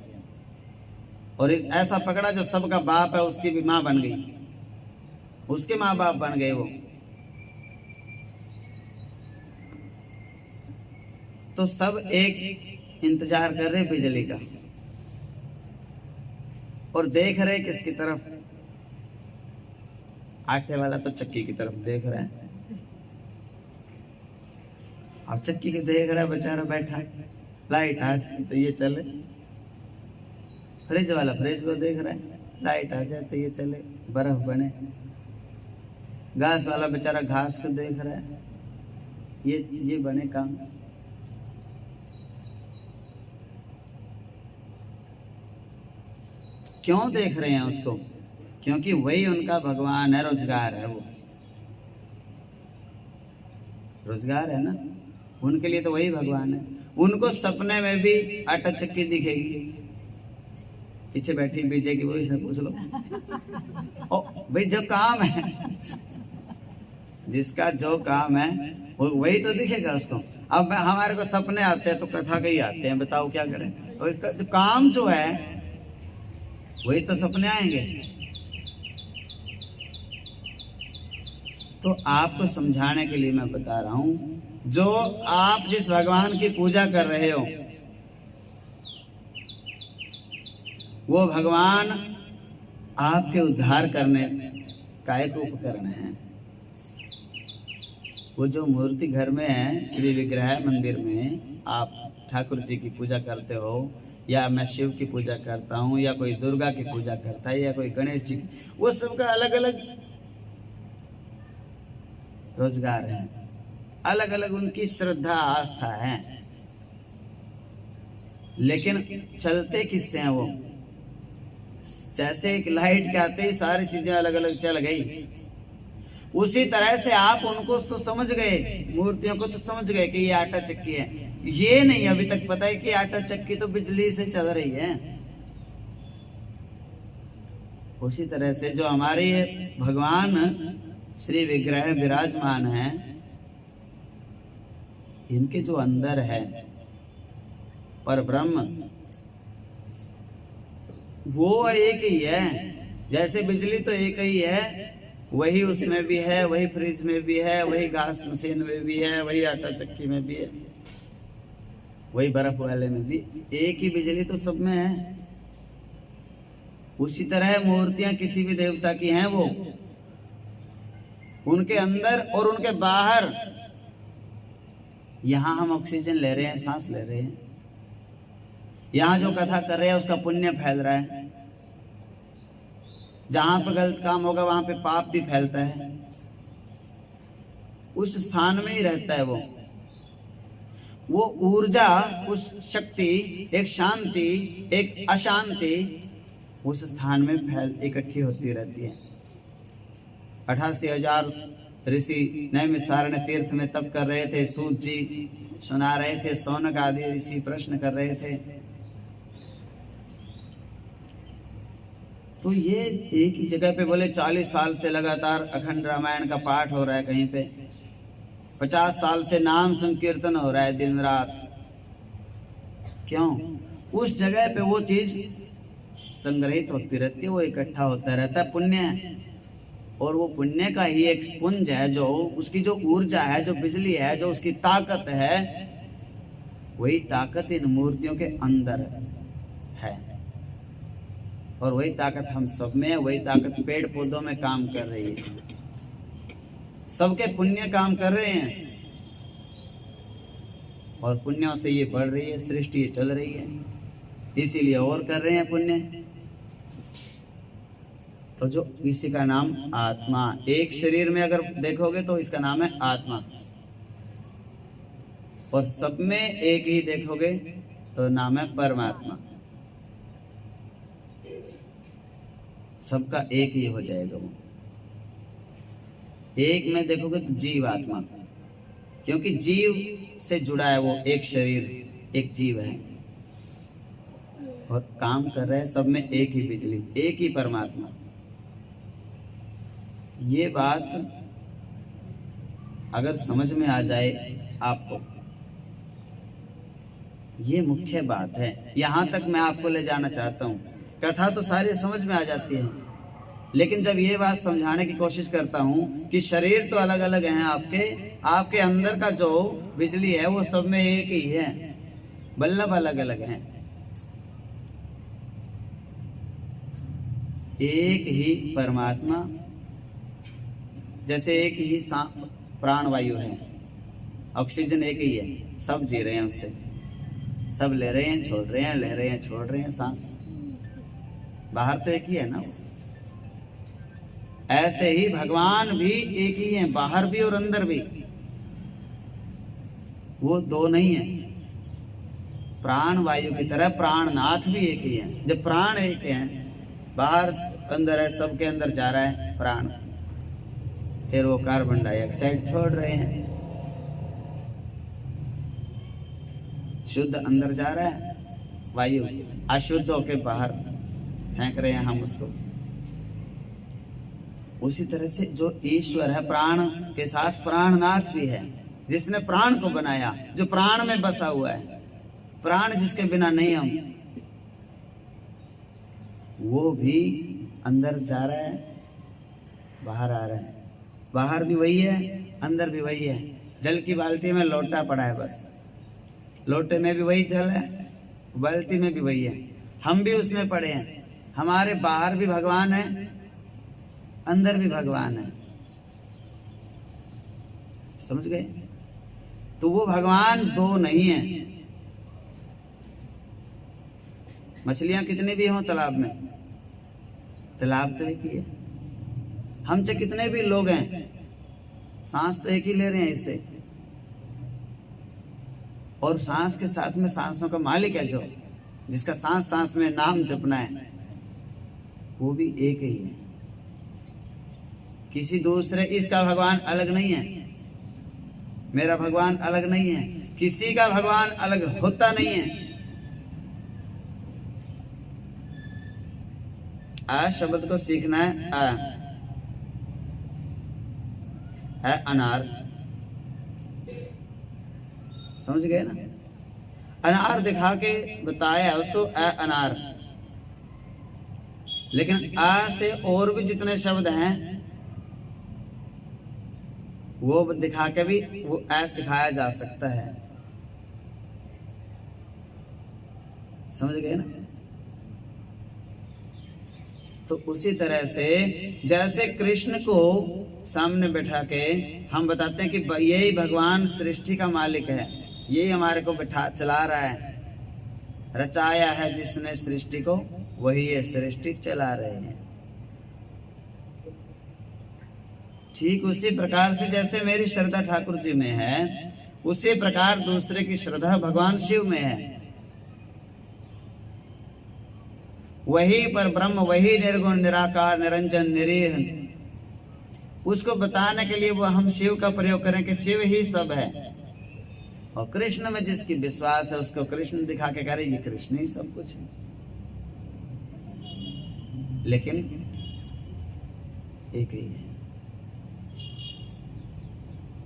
और ऐसा पकड़ा जो सबका बाप है, उसकी भी माँ बन गई, उसके माँ बाप बन गए वो। तो सब एक इंतजार कर रहे बिजली का, और देख रहे किसकी तरफ? आटे वाला तो चक्की की तरफ देख रहा है, और चक्की के देख रहा है बेचारा बैठा, लाइट आ जाए तो ये चले। फ्रिज वाला फ्रिज को देख रहा है, लाइट आ जाए तो ये चले, बर्फ बने। घास वाला बेचारा घास को देख रहा है, ये बने काम। क्यों देख रहे हैं उसको? क्योंकि वही उनका भगवान है, रोजगार है वो। रोजगार है ना, उनके लिए तो वही भगवान है। उनको सपने में भी आटा चक्की दिखेगी, पीछे बैठी बीजेगी, वही से पूछ लो। ओ भाई, जो काम है, जिसका जो काम है वो वही तो दिखेगा उसको। अब हमारे को सपने आते हैं तो कथा के ही आते हैं, बताओ क्या करें? और काम जो है वही तो सपने आएंगे। तो आपको समझाने के लिए मैं बता रहा हूं, जो आप जिस भगवान की पूजा कर रहे हो, वो भगवान आपके उद्धार करने का एक उपकरण है। वो जो मूर्ति घर में है, श्री विग्रह मंदिर में आप ठाकुर जी की पूजा करते हो, या मैं शिव की पूजा करता हूँ, या कोई दुर्गा की पूजा करता है, या कोई गणेश जी की, वो सबका अलग अलग रोजगार है, अलग अलग उनकी श्रद्धा आस्था है। लेकिन चलते किससे हैं वो? जैसे एक लाइट के आते ही सारी चीजें अलग अलग चल गई, उसी तरह से आप उनको तो समझ गए, मूर्तियों को तो समझ गए कि ये आटा चक्की है। ये नहीं अभी तक पता है कि आटा चक्की तो बिजली से चल रही है। उसी तरह से जो हमारे भगवान श्री विग्रह विराजमान है, इनके जो अंदर है पर ब्रह्म, वो एक ही है। जैसे बिजली तो एक ही है, वही उसमें भी है, वही फ्रिज में भी है, वही गैस मशीन में भी है, वही आटा चक्की में भी है, वही बर्फ वाले में भी। एक ही बिजली तो सब में है। उसी तरह मूर्तियां किसी भी देवता की हैं, उनके अंदर और उनके बाहर। यहां हम ऑक्सीजन ले रहे हैं, सांस ले रहे हैं, यहां जो कथा कर रहे हैं उसका पुण्य फैल रहा है। जहां पर गलत काम होगा वहां पे पाप भी फैलता है। उस स्थान में ही रहता है वो ऊर्जा, उस शक्ति, एक शांति, एक अशांति उस स्थान में फैल इकट्ठी होती रहती है। 88,000 ऋषि नैमिषारण्य तीर्थ में तप कर रहे थे। सूत जी सुना रहे थे, सौनक आदि ऋषि प्रश्न कर रहे थे। तो ये एक ही जगह पे बोले 40 साल से लगातार अखंड रामायण का पाठ हो रहा है, कहीं पे 50 साल से नाम संकीर्तन हो रहा है दिन रात। क्यों? उस जगह पे वो चीज संग्रहित होती रहती है, वो इकट्ठा होता रहता है, पुण्य है। और वो पुण्य का ही एक स्पुंज है, जो उसकी जो ऊर्जा है, जो बिजली है, जो उसकी ताकत है, वही ताकत इन मूर्तियों के अंदर है। और वही ताकत हम सब में है, वही ताकत पेड़ पौधों में काम कर रही है। सबके पुण्य काम कर रहे हैं और पुण्यों से ये बढ़ रही है, सृष्टि चल रही है, इसीलिए और कर रहे हैं पुण्य। तो जो इसी का नाम आत्मा, एक शरीर में अगर देखोगे तो इसका नाम है आत्मा, और सब में एक ही देखोगे तो नाम है परमात्मा। सबका एक ही हो जाएगा वो। एक में देखोगे तो जीव आत्मा, क्योंकि जीव से जुड़ा है वो, एक शरीर, एक जीव है और काम कर रहे हैं सब में एक ही बिजली, एक ही परमात्मा। ये बात अगर समझ में आ जाए आपको, ये मुख्य बात है। यहां तक मैं आपको ले जाना चाहता हूं। कथा तो सारी समझ में आ जाती है, लेकिन जब ये बात समझाने की कोशिश करता हूं कि शरीर तो अलग अलग हैं आपके अंदर का जो बिजली है वो सब में एक ही है, बल्लभ अलग अलग हैं। एक ही परमात्मा, जैसे एक ही प्राण वायु है, ऑक्सीजन एक ही है, सब जी रहे हैं उससे, सब ले रहे हैं, छोड़ रहे हैं, ले रहे हैं, छोड़ रहे हैं सांस। बाहर तो एक ही है ना। ऐसे ही भगवान भी एक ही है, बाहर भी और अंदर भी। वो दो नहीं है। प्राण वायु की तरह प्राणनाथ भी एक ही है। जब प्राण एक है, बाहर अंदर है, सबके अंदर जा रहा है प्राण, फिर वो कार्बन डाइऑक्साइड छोड़ रहे हैं, शुद्ध अंदर जा रहा है वायु, अशुद्ध होके बाहर फेंक रहे हैं हम उसको। उसी तरह से जो ईश्वर है, प्राण के साथ प्राणनाथ भी है, जिसने प्राण को बनाया, जो प्राण में बसा हुआ है, प्राण जिसके बिना नहीं हम, वो भी अंदर जा रहा है, बाहर आ रहा है। बाहर भी वही है, अंदर भी वही है। जल की बाल्टी में लोटा पड़ा है, बस लोटे में भी वही जल है, बाल्टी में भी वही है, हम भी उसमें पड़े हैं। हमारे बाहर भी भगवान है, अंदर भी भगवान है। समझ गए? तो वो भगवान दो नहीं है। मछलियां कितनी भी हों तालाब में, तालाब तो एक ही है। हम चाहे कितने भी लोग हैं, सांस तो एक ही ले रहे हैं इससे, और सांस के साथ में सांसों का मालिक है, जो जिसका सांस सांस में नाम जपना है, वो भी एक ही है। किसी दूसरे, इसका भगवान अलग नहीं है, मेरा भगवान अलग नहीं है, किसी का भगवान अलग होता नहीं है। आ शब्द को सीखना है। आ है अनार, समझ गए ना? अनार दिखा के बताया उसको अनार, लेकिन आ से और भी जितने शब्द हैं वो दिखा के भी वो सिखाया जा सकता है। समझ गए ना? तो उसी तरह से जैसे कृष्ण को सामने बैठा के हम बताते हैं कि यही भगवान सृष्टि का मालिक है, यही हमारे को बैठा चला रहा है, रचाया है जिसने सृष्टि को, वही ये सृष्टि चला रहे हैं। ठीक उसी प्रकार से जैसे मेरी श्रद्धा ठाकुर जी में है, उसी प्रकार दूसरे की श्रद्धा भगवान शिव में है। वही पर ब्रह्म, वही निर्गुण निराकार निरंजन निरीह, उसको बताने के लिए वो हम शिव का प्रयोग करें कि शिव ही सब है। और कृष्ण में जिसकी विश्वास है उसको कृष्ण दिखा के कह रहे ये कृष्ण ही सब कुछ है। लेकिन एक ही है।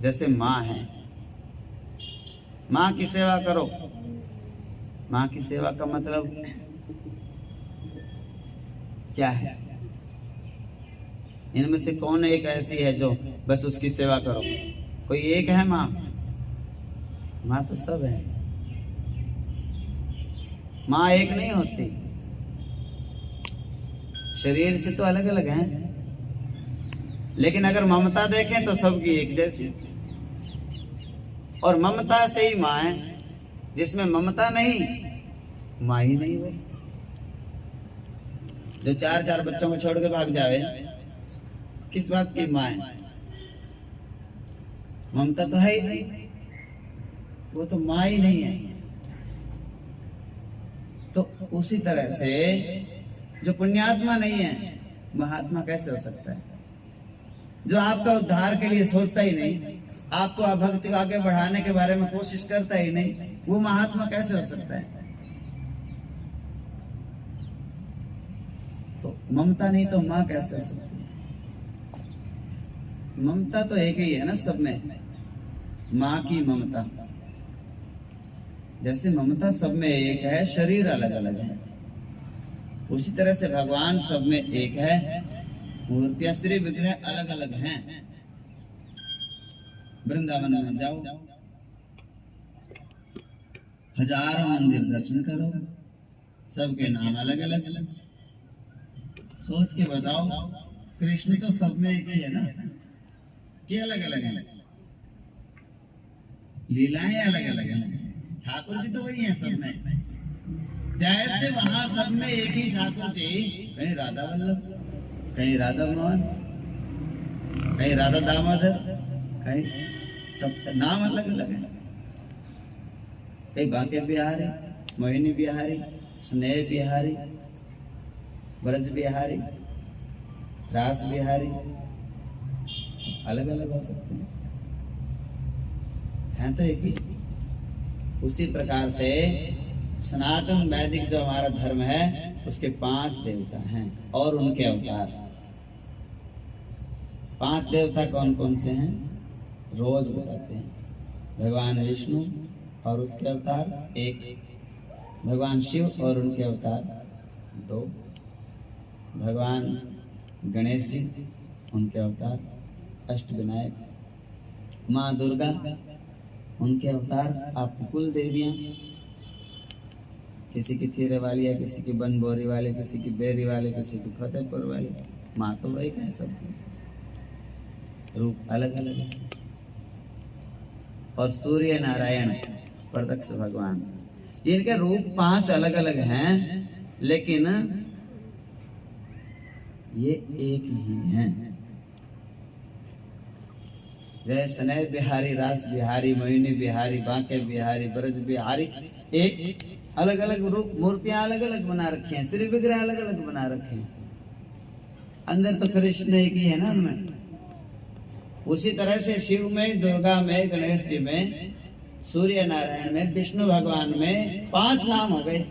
जैसे माँ है, माँ की सेवा करो। माँ की सेवा का मतलब क्या है? इनमें से कौन एक ऐसी है जो बस उसकी सेवा करो? कोई एक है माँ? माँ तो सब है। माँ एक नहीं होती, शरीर से तो अलग अलग हैं, लेकिन अगर ममता देखें तो सबकी एक जैसी। और ममता से ही माँ है, जिसमें ममता नहीं, माँ ही नहीं हुई। जो चार चार बच्चों को छोड़ के भाग जावे, किस बात की माँ है? ममता तो है ही नहीं, वो तो माँ ही नहीं है। तो उसी तरह से जो पुण्यात्मा नहीं है, महात्मा कैसे हो सकता है? जो आपका उद्धार के लिए सोचता ही नहीं, आपको भक्ति को आगे बढ़ाने के बारे में कोशिश करता ही नहीं, वो महात्मा कैसे हो सकता है? तो ममता नहीं तो माँ कैसे हो सकती है? ममता तो एक ही है ना सब में, माँ की ममता। जैसे ममता सब में एक है, शरीर अलग अलग है, उसी तरह से भगवान सब में एक है, मूर्तियां श्री विग्रह अलग अलग हैं। वृंदावन में जाओ, हजारों मंदिर दर्शन करो, सबके नाम अलग अलग। सोच के बताओ, कृष्ण तो सब में एक ही है ना, कि अलग अलग है? लीलाएं अलग अलग हैं, ठाकुर जी तो वही हैं सब में। जैसे वहां सब में एक ही ठाकुर जी, कहीं राधा वल्लभ, कहीं राधा मोहन, कहीं राधा दामोदर, कहीं सब नाम अलग अलग है। कहीं बांके बिहारी, मोहिनी बिहारी, स्नेह बिहारी, ब्रज बिहारी, रास बिहारी, अलग अलग हो सकते हैं तो एक ही। उसी प्रकार से सनातन वैदिक जो हमारा धर्म है, उसके 5 देवता हैं और उनके अवतार। 5 देवता कौन कौन से हैं रोज बताते हैं। भगवान विष्णु और उसके अवतार 1, भगवान शिव और उनके अवतार 2, भगवान गणेश जी उनके अवतार अष्टविनायक, माँ दुर्गा उनके अवतार आपकी कुल देवियां, किसी की थीरे वाली है, किसी की बनबोरी वाले, किसी की बेरी वाले, किसी की फतेहपुर वाली, माँ तो वही है, सबकी रूप अलग अलग है। और सूर्य नारायण प्रत्यक्ष भगवान, इनके रूप 5 अलग अलग हैं, लेकिन ये एक ही हैं। जय स्नेह बिहारी, रास बिहारी, मोहिनी बिहारी, बांके बिहारी, ब्रज बिहारी, एक अलग अलग रूप, मूर्तियां अलग अलग बना रखी हैं, श्री विग्रह अलग अलग बना रखे हैं, अंदर तो कृष्ण एक ही है ना उनमें। उसी तरह से शिव में, दुर्गा में, गणेश जी में, सूर्य नारायण में, विष्णु भगवान में 5 नाम हो गए।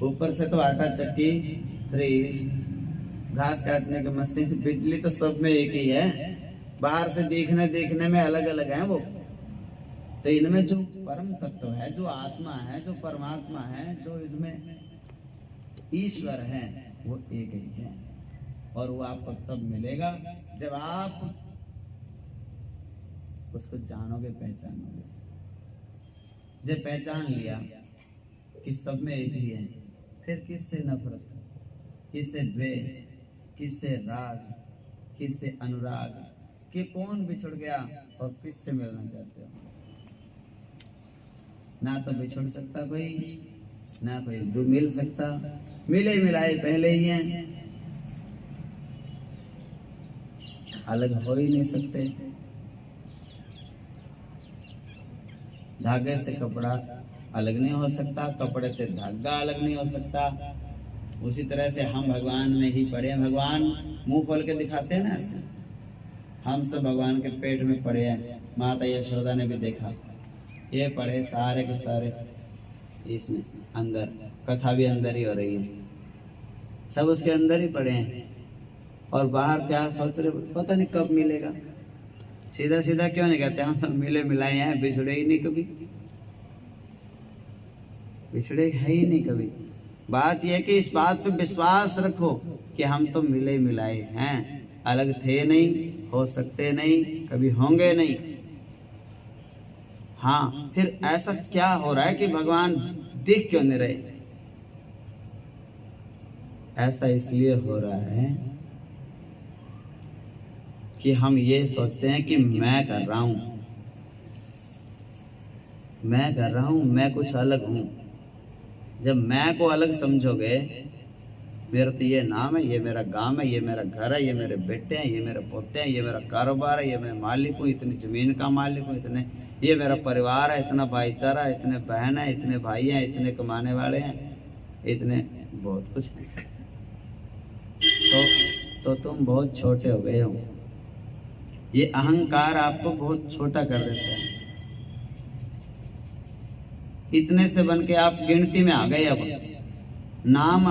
ऊपर से तो आटा चक्की, फ्रिज, घास काटने की मशीन, बिजली तो सब में एक ही है। बाहर से देखने में अलग अलग है वो। तो इनमें जो परम तत्व है, जो आत्मा है, जो परमात्मा है, जो इसमें ईश्वर है, वो एक ही है। और वो आपको तब मिलेगा जब आप उसको जानोगे, पहचानोगे। जब पहचान लिया कि सब में एक ही है, फिर किससे नफरत, किससे द्वेष, किससे राग, किससे अनुराग, कि कौन बिछुड़ गया और किससे मिलना चाहते हो। ना तो बिछुड़ सकता कोई, ना कोई मिल सकता, मिले मिलाए पहले ही हैं, अलग हो ही नहीं सकते। धागे से कपड़ा अलग नहीं हो सकता, कपड़े से धागा अलग नहीं हो सकता। उसी तरह से हम भगवान में ही पड़े हैं। भगवान मुंह खोल के दिखाते हैं ना ऐसे, हम सब भगवान के पेट में पड़े हैं। माता यशोदा ने भी देखा, ये पड़े सारे के सारे इसमें अंदर, कथा भी अंदर ही हो रही है, सब उसके अंदर ही पड़े हैं। और बाहर क्या सोच रहे, पता नहीं कब मिलेगा। सीधा सीधा क्यों नहीं कहते, हम मिले मिलाए हैं, बिछड़े ही नहीं कभी, बिछड़े है ही नहीं कभी। बात यह कि इस बात पे विश्वास रखो कि हम तो मिले मिलाए हैं, अलग थे नहीं, हो सकते नहीं, कभी होंगे नहीं। हाँ, फिर ऐसा क्या हो रहा है कि भगवान दिख क्यों नहीं रहे? ऐसा इसलिए हो रहा है कि हम ये सोचते हैं कि मैं कर रहा हूं, मैं कर रहा हूं, मैं कुछ अलग हूं। जब मैं को अलग समझोगे, मेरा तो ये नाम है, ये मेरा गांव है, ये मेरा घर है, ये मेरे बेटे हैं, ये मेरे पोते हैं, ये मेरा कारोबार है, ये मैं मालिक हूँ, इतनी जमीन का मालिक हूँ, इतने, ये मेरा परिवार है, इतना भाईचारा, इतने बहन है, इतने भाई हैं, इतने कमाने वाले हैं, इतने बहुत कुछ है। तो तुम बहुत छोटे हो गए हो। ये अहंकार आपको बहुत छोटा कर देता है। इतने से बन के आप गिनती में आ गए। अब नाम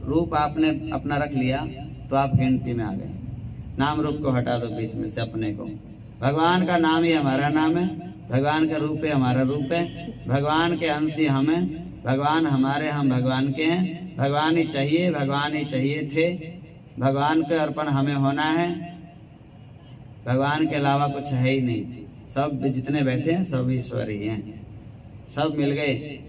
रूप आपने अपना रख लिया तो आप गिनती में आ गए। नाम रूप को हटा दो बीच में से अपने को। भगवान का नाम ही हमारा नाम है, भगवान का रूप है हमारा रूप है, भगवान के अंश ही हम हैं, भगवान हमारे, हम भगवान के हैं। भगवान ही चाहिए, भगवान ही चाहिए थे, भगवान का अर्पण हमें होना है। भगवान के अलावा कुछ है ही नहीं। सब जितने बैठे हैं सब ईश्वर ही हैं, सब मिल गए,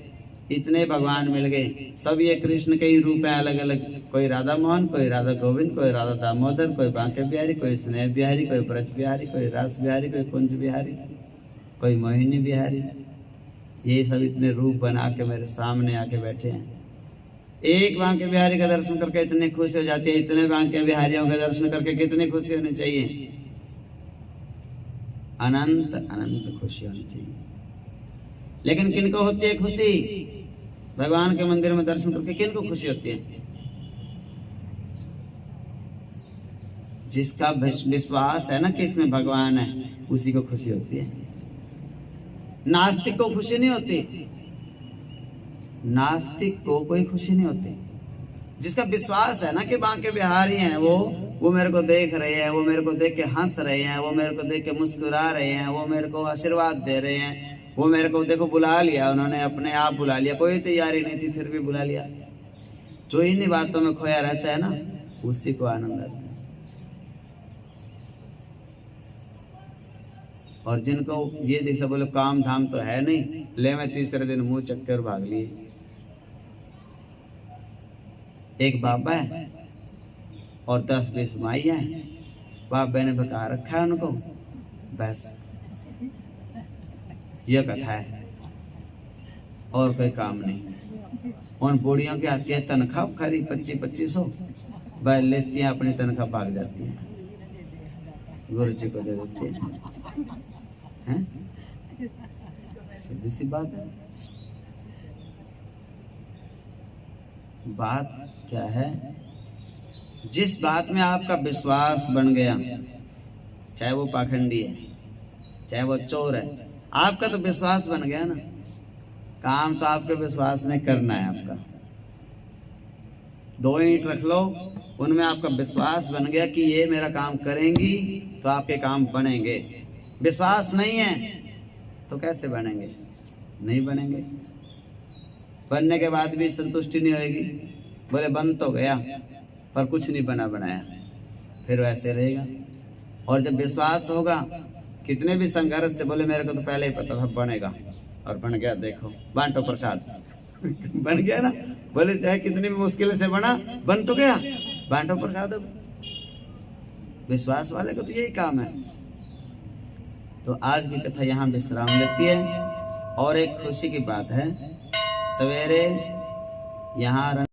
इतने भगवान मिल गए। सब ये कृष्ण के ही रूप है, अलग अलग। कोई राधा मोहन, कोई राधा गोविंद, कोई राधा दामोदर, कोई बांके बिहारी, कोई स्नेह बिहारी, कोई ब्रज बिहारी, कोई रास बिहारी, कोई कुंज बिहारी, कोई मोहिनी बिहारी। ये सब इतने रूप बना के मेरे सामने आके बैठे हैं। एक बांके बिहारी का दर्शन करके इतनी खुशी हो जाती है, इतने बांके बिहारियों का दर्शन करके कितनी खुशी होनी चाहिए? अनंत अनंत खुशी होनी चाहिए। लेकिन किनको होती है खुशी? भगवान के मंदिर में दर्शन करके किनको खुशी होती है? जिसका विश्वास है ना कि इसमें भगवान है, उसी को खुशी होती है। नास्तिक को खुशी नहीं होती, नास्तिक को कोई खुशी नहीं होती। जिसका विश्वास है ना कि बांके बिहारी हैं, वो मेरे को देख रहे हैं, वो मेरे को देख के हंस रहे हैं, वो मेरे को देख के मुस्कुरा रहे हैं, वो मेरे को आशीर्वाद दे रहे हैं, वो मेरे को देखो बुला लिया, उन्होंने अपने आप बुला लिया, कोई तैयारी नहीं थी फिर भी बुला लिया। जो इन्हीं बातों में खोया रहता है ना, उसी को आनंद आता है। और जिनको ये दिखता, बोले काम धाम तो है नहीं, ले मैं तीसरे दिन मुंह चक्कर भाग लिए। एक बाबा है और 10-20 माइयां हैं। बाबा ने बका रखा है उनको, बस यह कथा है और कोई काम नहीं। उन बूढ़ियों के आती है तनख्वाह खरी 2500 वह लेती हैं, अपनी तनख्वाह भाग जाती है, गुरु जी को दे देती है। सीधी सी बात है। बात क्या है? जिस बात में आपका विश्वास बन गया, चाहे वो पाखंडी है, चाहे वो चोर है, आपका तो विश्वास बन गया ना। काम तो आपके विश्वास ने करना है आपका। 2 ईंट रख लो, उनमें आपका विश्वास बन गया कि ये मेरा काम करेंगी तो आपके काम बनेंगे। विश्वास नहीं है तो कैसे बनेंगे? नहीं बनेंगे। बनने के बाद भी संतुष्टि नहीं होगी, बोले बन तो गया पर कुछ नहीं बना बनाया, फिर वैसे रहेगा। और जब विश्वास होगा, कितने भी संघर्ष से, बोले मेरे को तो पहले ही पता था बनेगा, और बन गया, देखो बांटो प्रसाद बन गया ना। बोले चाहे कितनी भी मुश्किल से बना, बन तो गया, बांटो प्रसाद। विश्वास वाले को तो यही काम है। तो आज की कथा यहाँ विश्राम लेती है। और एक खुशी की बात है, सवेरे यहाँ